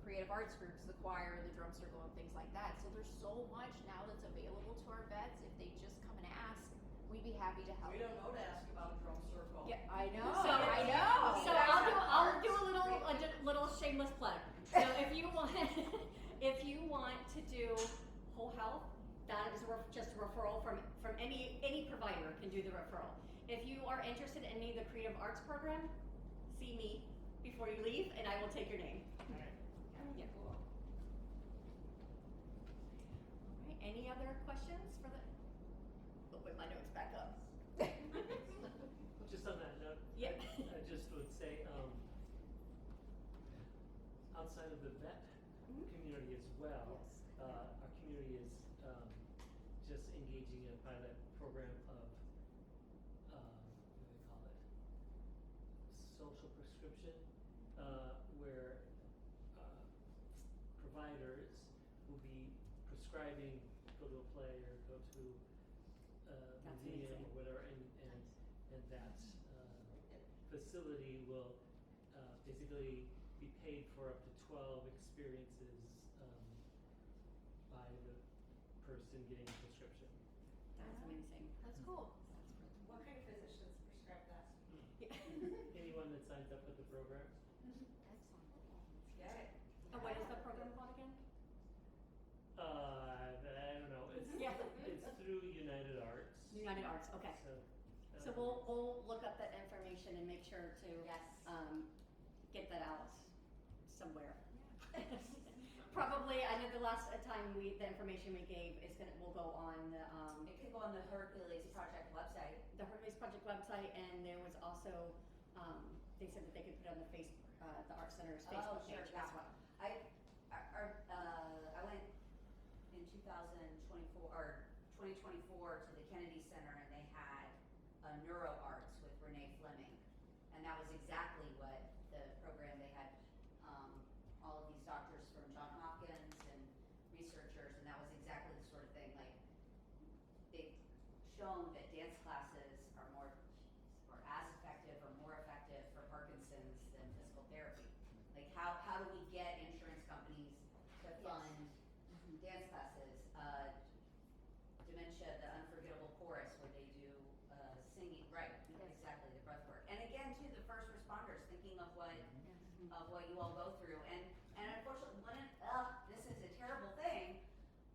Speaker 18: creative arts groups, the choir, the drum circle, and things like that. So there's so much now that's available to our vets. If they just come and ask, we'd be happy to help.
Speaker 19: We don't know to ask about a drum circle.
Speaker 18: Yeah, I know.
Speaker 10: So,
Speaker 18: I know.
Speaker 10: So I'll do a little shameless plug. So if you want to do whole health, that is just a referral from any provider can do the referral. If you are interested in any of the creative arts program, see me before you leave, and I will take your name. Yeah. Cool. All right. Any other questions for the? Oh, wait, my notes back up.
Speaker 20: Just on that note,
Speaker 10: yeah.
Speaker 20: I just would say, outside of the vet community as well, our community is just engaging in a pilot program of what do they call it? Social prescription, where providers will be prescribing, go to a play or go to a museum or whatever, and that facility will basically be paid for up to 12 experiences by the person getting a prescription.
Speaker 10: That's amazing.
Speaker 18: That's cool.
Speaker 9: What kind of physicians prescribe that?
Speaker 20: Anyone that signs up with the program.
Speaker 9: Get it.
Speaker 10: And what is the program called again?
Speaker 20: I don't know. It's through United Arts.
Speaker 10: United Arts. Okay. So we'll look up that information and make sure to get that out somewhere. Probably, I know the last time the information we gave will go on the.
Speaker 9: It could go on the Hercules Project website.
Speaker 10: The Hercules Project website, and there was also, they said that they could put it on the the Art Center's Facebook page as well.
Speaker 9: I went in 2024 or 2024 to the Kennedy Center, and they had neuro arts with Renee Fleming, and that was exactly what the program they had. All of these doctors from Johns Hopkins and researchers, and that was exactly the sort of thing. Like they've shown that dance classes are as effective or more effective for Parkinson's than physical therapy. Like how do we get insurance companies to fund dance classes? Dementia, the Unforgettable Chorus, where they do singing, right? Exactly, the breath work. And again, too, the first responders thinking of what you all go through. And unfortunately, this is a terrible thing,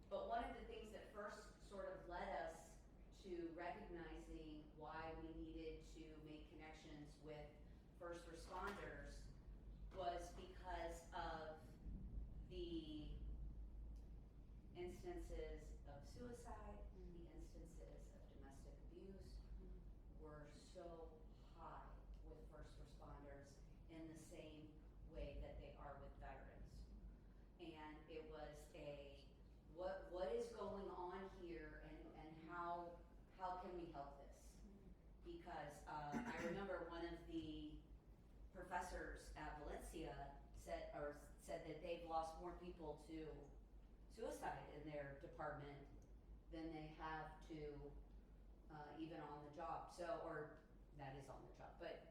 Speaker 9: but one of the things that first sort of led us to recognizing why we needed to make connections with first responders was because of the instances of suicide, the instances of domestic abuse were so high with first responders in the same way that they are with veterans. And it was what is going on here, and how can we help this? Because I remember one of the professors at Valencia said that they've lost more people to suicide in their department than they have to even on the job. So, or that is on the job, but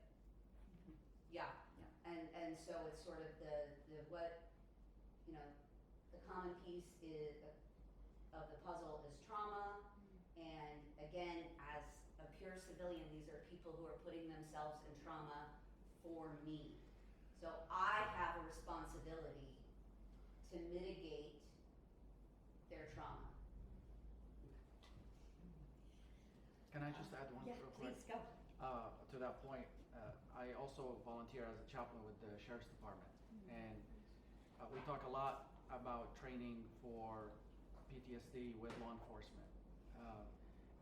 Speaker 9: yeah. And so it's sort of the what, you know, the common piece is of the puzzle is trauma. And again, as a pure civilian, these are people who are putting themselves in trauma for me. So I have a responsibility to mitigate their trauma.
Speaker 13: Can I just add one real quick?
Speaker 9: Please go.
Speaker 13: To that point, I also volunteer as a chaplain with the Sheriff's Department. And we talk a lot about training for PTSD with law enforcement.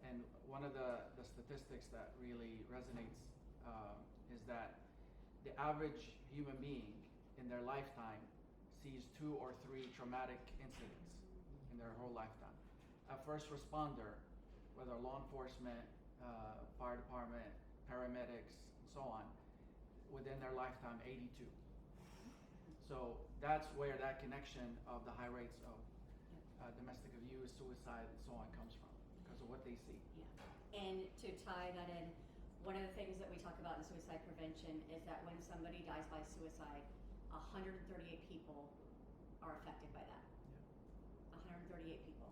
Speaker 13: And one of the statistics that really resonates is that the average human being in their lifetime sees 2 or 3 traumatic incidents in their whole lifetime. A first responder, whether law enforcement, fire department, paramedics, and so on, within their lifetime, 82. So that's where that connection of the high rates of domestic abuse, suicide, and so on comes from, because of what they see.
Speaker 10: Yeah. And to tie that in, one of the things that we talk about in suicide prevention is that when somebody dies by suicide, 138 people are affected by that. Yeah. 138 people.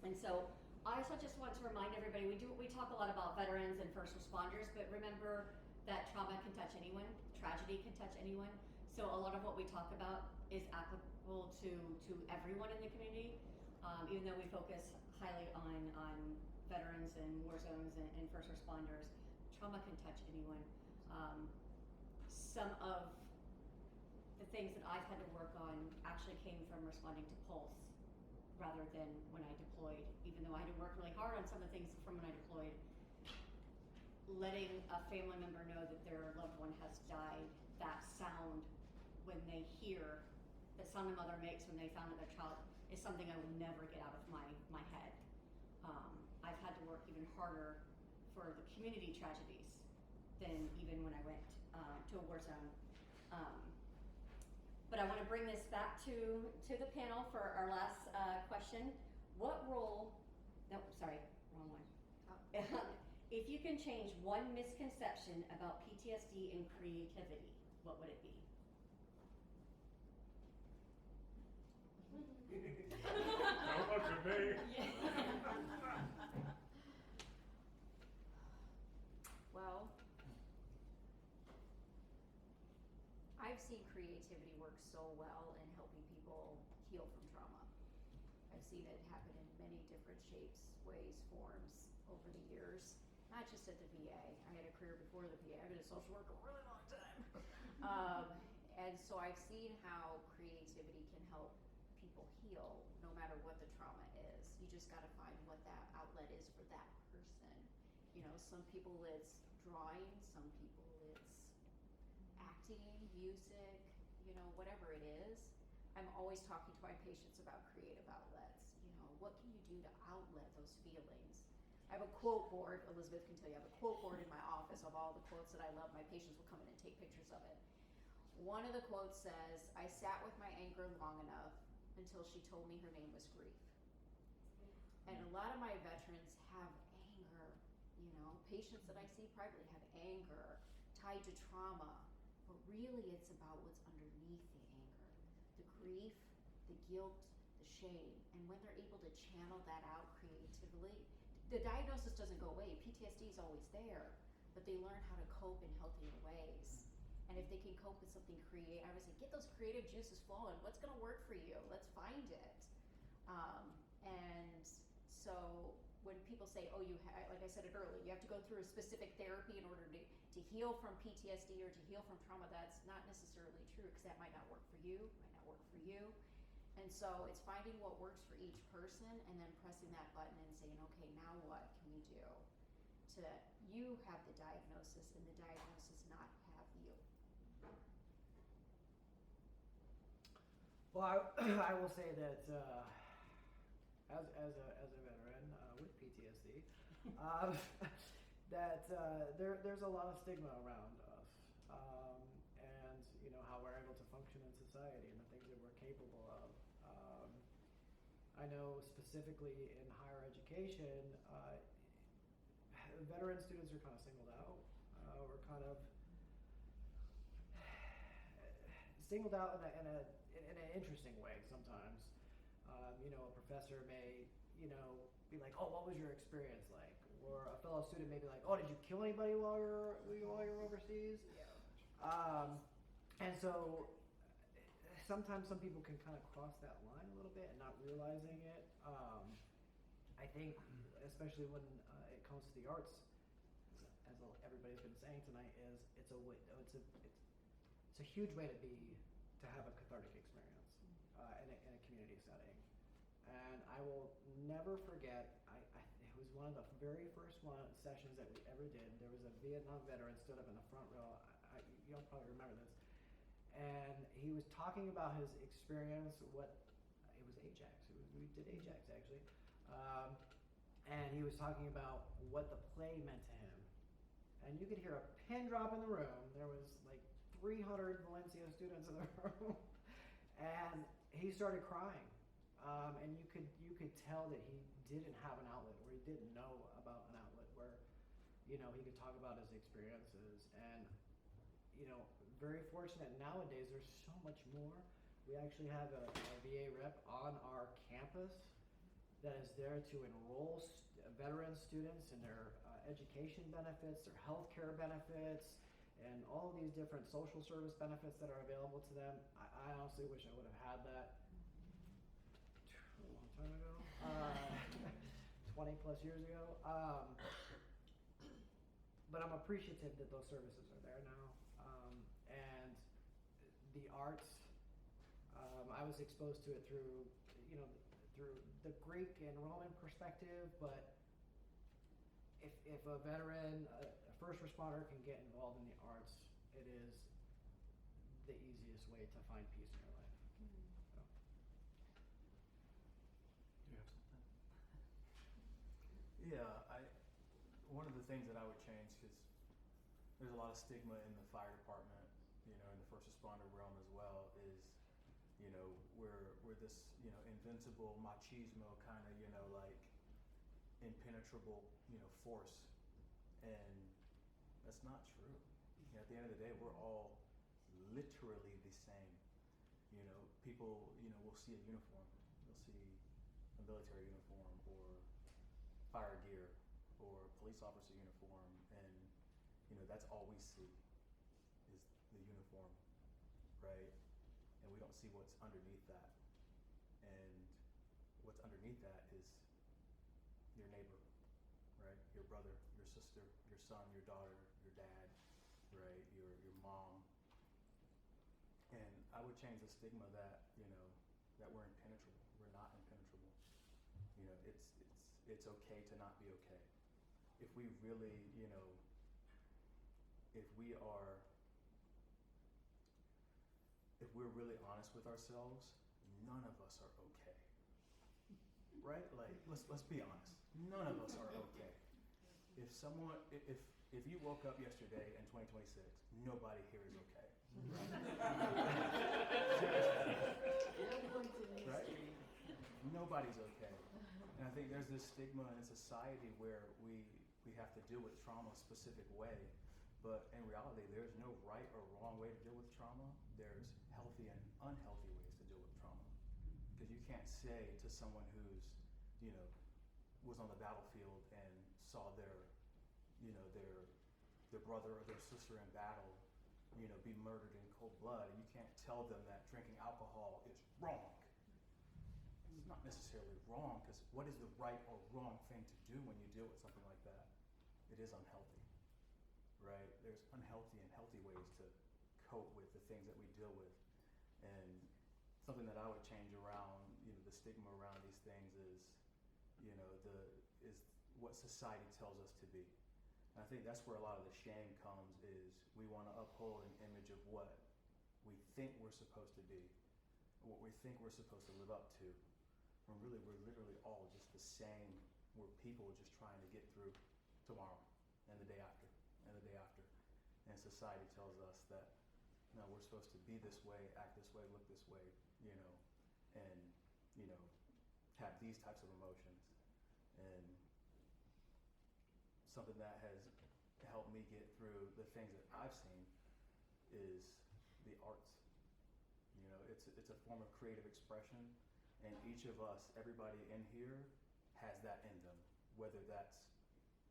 Speaker 10: And so I also just want to remind everybody, we talk a lot about veterans and first responders, but remember that trauma can touch anyone, tragedy can touch anyone. So a lot of what we talk about is applicable to everyone in the community, even though we focus highly on veterans and war zones and first responders. Trauma can touch anyone. Some of the things that I've had to work on actually came from responding to Pulse rather than when I deployed, even though I had to work really hard on some of the things from when I deployed. Letting a family member know that their loved one has died, that sound when they hear, the sound a mother makes when they found out their child, is something I will never get out of my head. I've had to work even harder for the community tragedies than even when I went to a war zone. But I want to bring this back to the panel for our last question. What role, no, sorry, wrong one. If you can change one misconception about PTSD and creativity, what would it be?
Speaker 21: Don't look at me.
Speaker 11: Well, I've seen creativity work so well in helping people heal from trauma. I've seen it happen in many different shapes, ways, forms over the years, not just at the VA. I had a career before the VA. I've been a social worker a really long time. And so I've seen how creativity can help people heal no matter what the trauma is. You just got to find what that outlet is for that person. You know, some people it's drawing, some people it's acting, music, you know, whatever it is. I'm always talking to my patients about creative outlets. You know, what can you do to outlet those feelings? I have a quote board, Elizabeth can tell you, I have a quote board in my office of all the quotes that I love. My patients will come in and take pictures of it. One of the quotes says, I sat with my anger long enough until she told me her name was grief. And a lot of my veterans have anger, you know, patients that I see privately have anger tied to trauma, but really it's about what's underneath the anger, the grief, the guilt, the shame. And when they're able to channel that out creatively, the diagnosis doesn't go away. PTSD is always there, but they learn how to cope in healthier ways. And if they can cope with something creative, I would say, get those creative juices flowing. What's going to work for you? Let's find it. And so when people say, oh, like I said it earlier, you have to go through a specific therapy in order to heal from PTSD or to heal from trauma, that's not necessarily true, because that might not work for you, might not work for you. And so it's finding what works for each person and then pressing that button and saying, okay, now what can we do to you have the diagnosis and the diagnosis not have you?
Speaker 12: Well, I will say that as a veteran with PTSD, that there's a lot of stigma around us, and you know how we're able to function in society and the things that we're capable of. I know specifically in higher education, veteran students are kind of singled out, or kind of singled out in an interesting way sometimes. A professor may, be like, "Oh, what was your experience like?" Or a fellow student may be like, "Oh, did you kill anybody while you're overseas?" Yeah. And so sometimes some people can kind of cross that line a little bit and not realizing it. I think, especially when it comes to the arts, as everybody's been saying tonight, is it's a huge way to have a cathartic experience in a community setting. And I will never forget, it was one of the very first sessions that we ever did. There was a Vietnam veteran stood up in the front row. You'll probably remember this. And he was talking about his experience, it was Ajax. We did Ajax, actually. And he was talking about what the play meant to him. And you could hear a pin drop in the room. There was like 300 Valencia students in the room. And he started crying. And you could tell that he didn't have an outlet, or he didn't know about an outlet where, he could talk about his experiences. And, very fortunate nowadays, there's so much more. We actually have a VA rep on our campus that is there to enroll veteran students in their education benefits, their healthcare benefits, and all of these different social service benefits that are available to them. I honestly wish I would have had that a long time ago, 20 plus years ago. But I'm appreciative that those services are there now. And the arts, I was exposed to it through the Greek and Roman perspective, but if a veteran, a first responder can get involved in the arts, it is the easiest way to find peace in your life. So.
Speaker 14: Do you have something? Yeah, one of the things that I would change, because there's a lot of stigma in the fire department, in the first responder realm as well, is, we're this, invincible machismo kind of, like impenetrable, force. And that's not true. At the end of the day, we're all literally the same. People, will see a uniform. They'll see a military uniform or fire gear or police officer uniform, and that's all we see is the uniform, right? And we don't see what's underneath that. And what's underneath that is your neighbor, right? Your brother, your sister, your son, your daughter, your dad, right? Your mom. And I would change the stigma that, that we're impenetrable. We're not impenetrable. It's okay to not be okay. If we really, if we're really honest with ourselves, none of us are okay. Right? Like, let's be honest. None of us are okay. If you woke up yesterday in 2026, nobody here is okay. Right? Nobody's okay. And I think there's this stigma in society where we have to deal with trauma a specific way. But in reality, there's no right or wrong way to deal with trauma. There's healthy and unhealthy ways to deal with trauma. Because you can't say to someone who's, was on the battlefield and saw their brother or their sister in battle, be murdered in cold blood, and you can't tell them that drinking alcohol is wrong. It's not necessarily wrong, because what is the right or wrong thing to do when you deal with something like that? It is unhealthy, right? There's unhealthy and healthy ways to cope with the things that we deal with. And something that I would change around, the stigma around these things is, is what society tells us to be. And I think that's where a lot of the shame comes, is we want to uphold an image of what we think we're supposed to be, what we think we're supposed to live up to. When really, we're literally all just the same. We're people just trying to get through tomorrow and the day after and the day after. And society tells us that, no, we're supposed to be this way, act this way, look this way, and, have these types of emotions. And something that has helped me get through the things that I've seen is the arts. You know, it's a form of creative expression, and each of us, everybody in here, has that in them. Whether that's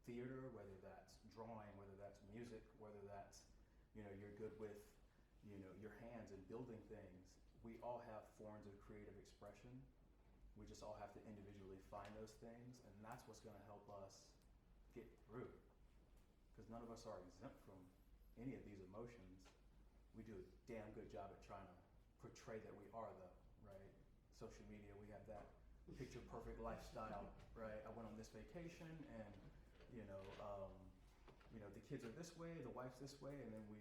Speaker 14: theater, whether that's drawing, whether that's music, whether that's, you know, you're good with, you know, your hands and building things. We all have forms of creative expression. We just all have to individually find those things, and that's what's going to help us get through. Because none of us are exempt from any of these emotions. We do a damn good job at trying to portray that we are, though, right? Social media, we have that picture perfect lifestyle, right? I went on this vacation, and you know, the kids are this way, the wife's this way, and then we,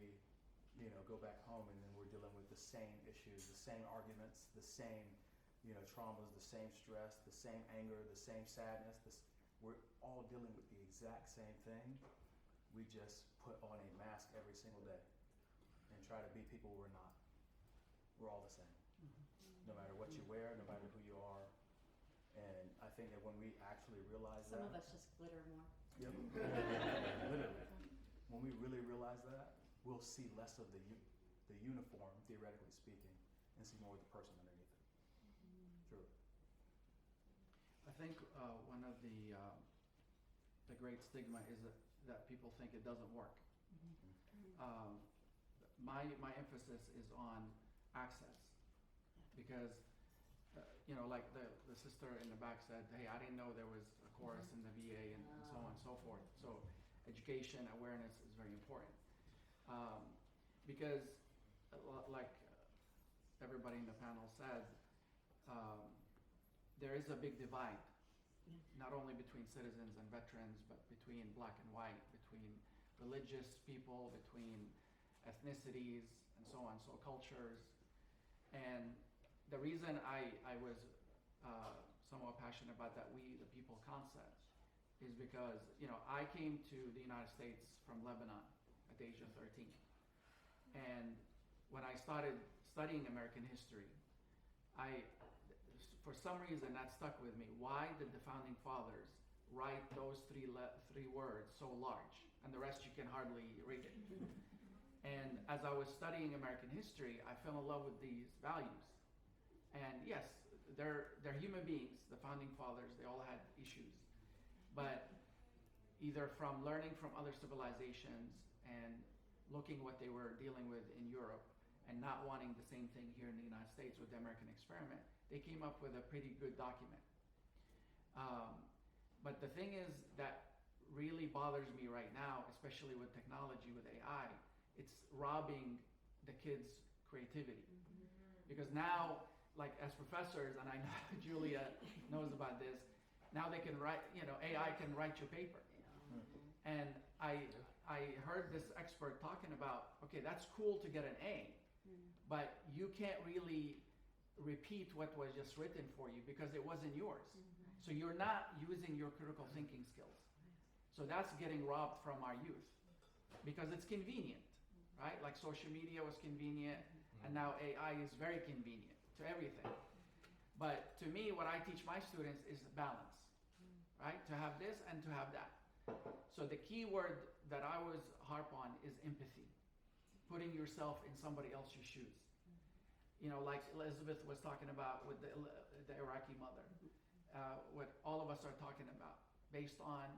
Speaker 14: you know, go back home, and then we're dealing with the same issues, the same arguments, the same, you know, traumas, the same stress, the same anger, the same sadness. We're all dealing with the exact same thing. We just put on a mask every single day and try to be people we're not. We're all the same, no matter what you wear, no matter who you are. And I think that when we actually realize
Speaker 10: Some
Speaker 14: that.
Speaker 10: of us just glitter more.
Speaker 14: Yep. Literally. When we really realize that, we'll see less of the uniform, theoretically speaking, and see more of the person underneath it. Truly.
Speaker 13: I think one of the great stigma is that people think it doesn't work. My emphasis is on access, because you know, like the sister in the back said, hey, I didn't know there was a course in the VA and so on and so forth. So education, awareness is very important. Because like everybody in the panel said, there is a big divide, not only between citizens and veterans, but between black and white, between religious people, between ethnicities, and so on, so cultures. And the reason I was somewhat passionate about that we the people concept is because, you know, I came to the United States from Lebanon at the age of 13. And when I started studying American history, for some reason that stuck with me. Why did the founding fathers write those three words so large, and the rest you can hardly read it? And as I was studying American history, I fell in love with these values. And yes, they're human beings, the founding fathers, they all had issues. But either from learning from other civilizations and looking what they were dealing with in Europe and not wanting the same thing here in the United States with the American experiment, they came up with a pretty good document. But the thing is that really bothers me right now, especially with technology, with AI, it's robbing the kids' creativity. Because now, like as professors, and I know Julia knows about this, now they can write, you know, AI can write your paper. And I heard this expert talking about, okay, that's cool to get an A, but you can't really repeat what was just written for you because it wasn't yours. So you're not using your critical thinking skills. So that's getting robbed from our youth because it's convenient, right? Like social media was convenient, and now AI is very convenient to everything. But to me, what I teach my students is balance, right? To have this and to have that. So the key word that I always harp on is empathy, putting yourself in somebody else's shoes. You know, like Elizabeth was talking about with the Iraqi mother, what all of us are talking about, based on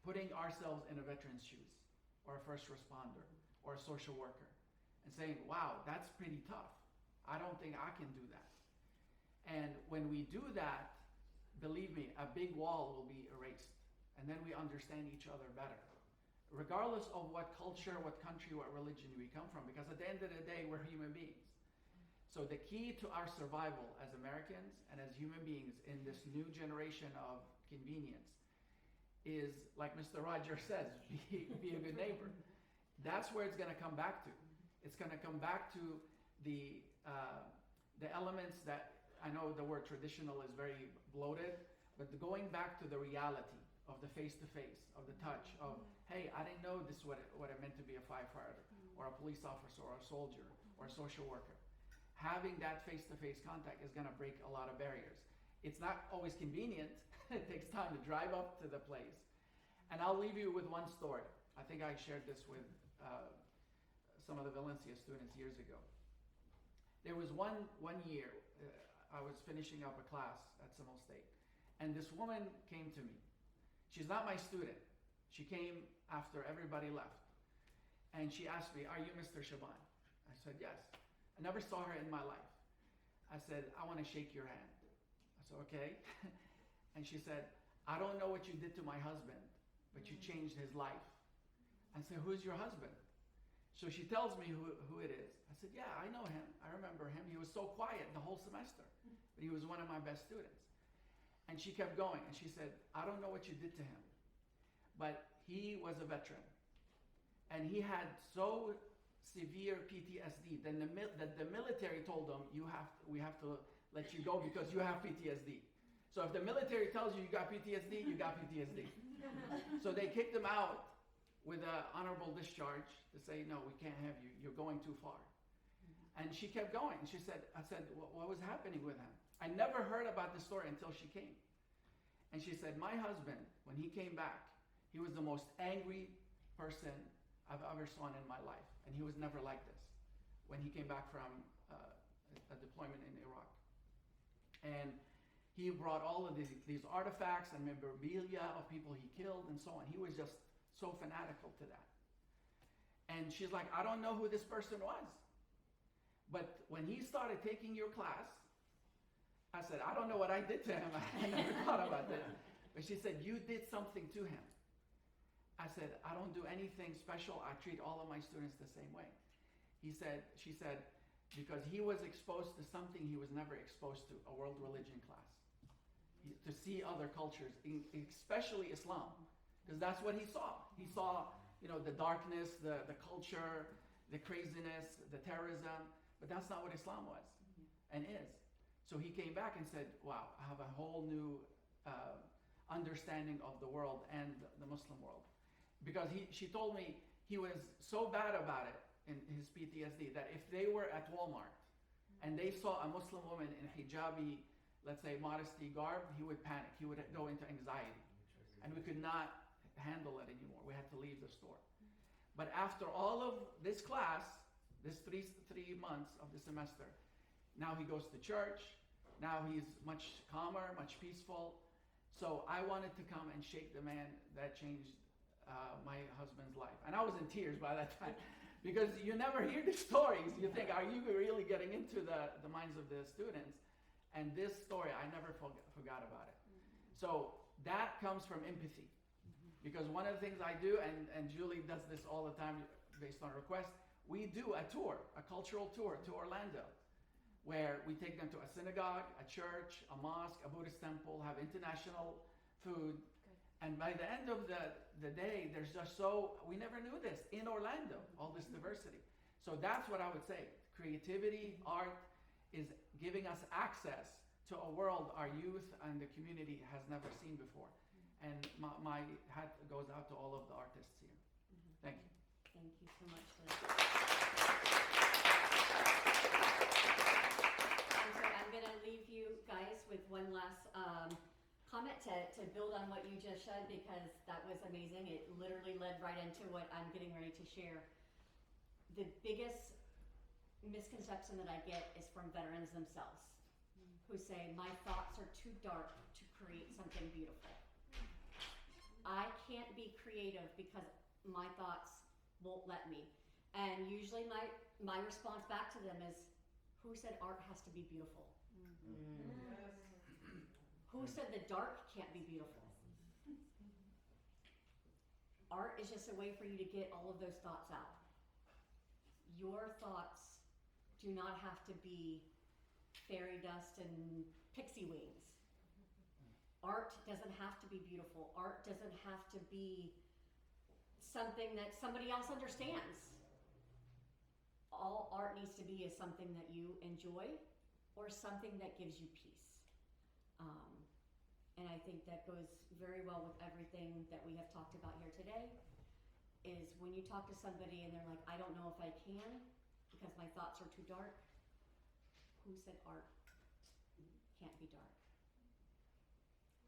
Speaker 13: putting ourselves in a veteran's shoes, or a first responder, or a social worker, and saying, wow, that's pretty tough. I don't think I can do that. And when we do that, believe me, a big wall will be erased. And then we understand each other better, regardless of what culture, what country, what religion we come from, because at the end of the day, we're human beings. So the key to our survival as Americans and as human beings in this new generation of convenience is, like Mr. Rogers says, be a good neighbor. That's where it's going to come back to. It's going to come back to the elements that, I know the word traditional is very bloated, but going back to the reality of the face-to-face, of the touch, of, hey, I didn't know this what it meant to be a firefighter, or a police officer, or a soldier, or a social worker. Having that face-to-face contact is going to break a lot of barriers. It's not always convenient. It takes time to drive up to the place. And I'll leave you with one story. I think I shared this with some of the Valencia students years ago. There was one year, I was finishing up a class at Seminole State, and this woman came to me. She's not my student. She came after everybody left. And she asked me, "Are you Mr. Shaban?" I said, "Yes." I never saw her in my life. I said, "I want to shake your hand." I said, "Okay." And she said, "I don't know what you did to my husband, but you changed his life." I said, "Who's your husband?" So she tells me who it is. I said, "Yeah, I know him. I remember him. He was so quiet the whole semester, but he was one of my best students." And she kept going, and she said, "I don't know what you did to him, but he was a veteran. And he had so severe PTSD that the military told him, we have to let you go because you have PTSD. So if the military tells you got PTSD, you got PTSD." So they kicked him out with an honorable discharge to say, "No, we can't have you. You're going too far." And she kept going. She said, I said, "What was happening with him?" I never heard about this story until she came. And she said, "My husband, when he came back, he was the most angry person I've ever seen in my life. And he was never like this when he came back from a deployment in Iraq. And he brought all of these artifacts and memorabilia of people he killed and so on. He was just so fanatical to that." And she's like, "I don't know who this person was. But when he started taking your class," I said, "I don't know what I did to him." I never thought about this. But she said, "You did something to him." I said, "I don't do anything special. I treat all of my students the same way." She said, "Because he was exposed to something he was never exposed to, a world religion class. To see other cultures, especially Islam. Because that's what he saw. He saw, the darkness, the culture, the craziness, the terrorism. But that's not what Islam was and is. So he came back and said, "Wow, I have a whole new understanding of the world and the Muslim world." Because she told me he was so bad about it in his PTSD that if they were at Walmart and they saw a Muslim woman in hijabi, let's say modesty garb, he would panic. He would go into anxiety. And we could not handle it anymore. We had to leave the store. But after all of this class, this three months of the semester, now he goes to church. Now he's much calmer, much peaceful. So I wanted to come and shake the man that changed my husband's life. And I was in tears by that time because you never hear these stories. You think, are you really getting into the minds of the students? And this story, I never forgot about it. So that comes from empathy. Because one of the things I do, and Julie does this all the time based on request, we do a tour, a cultural tour to Orlando, where we take them to a synagogue, a church, a mosque, a Buddhist temple, have international food. And by the end of the day, there's just we never knew this in Orlando, all this diversity. So that's what I would say. Creativity, art is giving us access to a world our youth and the community has never seen before. And my hat goes out to all of the artists here. Thank you.
Speaker 10: Thank you so much, Liz. And so I'm going to leave you guys with one last comment to build on what you just said, because that was amazing. It literally led right into what I'm getting ready to share. The biggest misconception that I get is from veterans themselves, who say, "My thoughts are too dark to create something beautiful. I can't be creative because my thoughts won't let me." And usually my response back to them is, "Who said art has to be beautiful? Who said the dark can't be beautiful? Art is just a way for you to get all of those thoughts out. Your thoughts do not have to be fairy dust and pixie wings. Art doesn't have to be beautiful. Art doesn't have to be something that somebody else understands. All art needs to be is something that you enjoy or something that gives you peace." And I think that goes very well with everything that we have talked about here today, is when you talk to somebody and they're like, "I don't know if I can because my thoughts are too dark." Who said art can't be dark?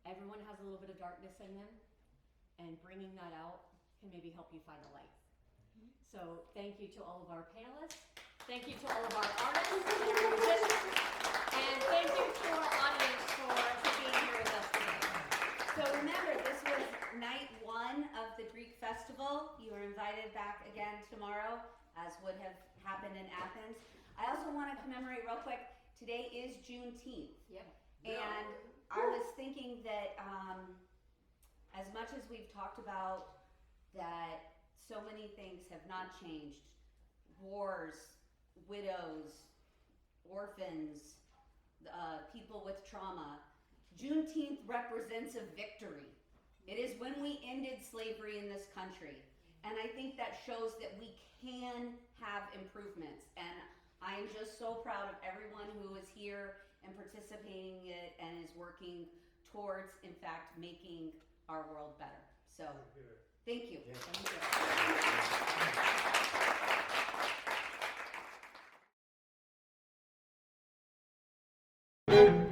Speaker 10: Everyone has a little bit of darkness in them, and bringing that out can maybe help you find a light. So thank you to all of our panelists. Thank you to all of our artists and our musicians. And thank you to our audience for being here with us today. So remember, this was night 1 of the Greek Festival. You are invited back again tomorrow, as would have happened in Athens. I also want to commemorate real quick, today is Juneteenth.
Speaker 18: Yep.
Speaker 10: And I was thinking that as much as we've talked about that so many things have not changed, wars, widows, orphans, people with trauma, Juneteenth represents a victory. It is when we ended slavery in this country. And I think that shows that we can have improvements. And I am just so proud of everyone who is here and participating in it and is working towards, in fact, making our world better. So, thank you. Thank you.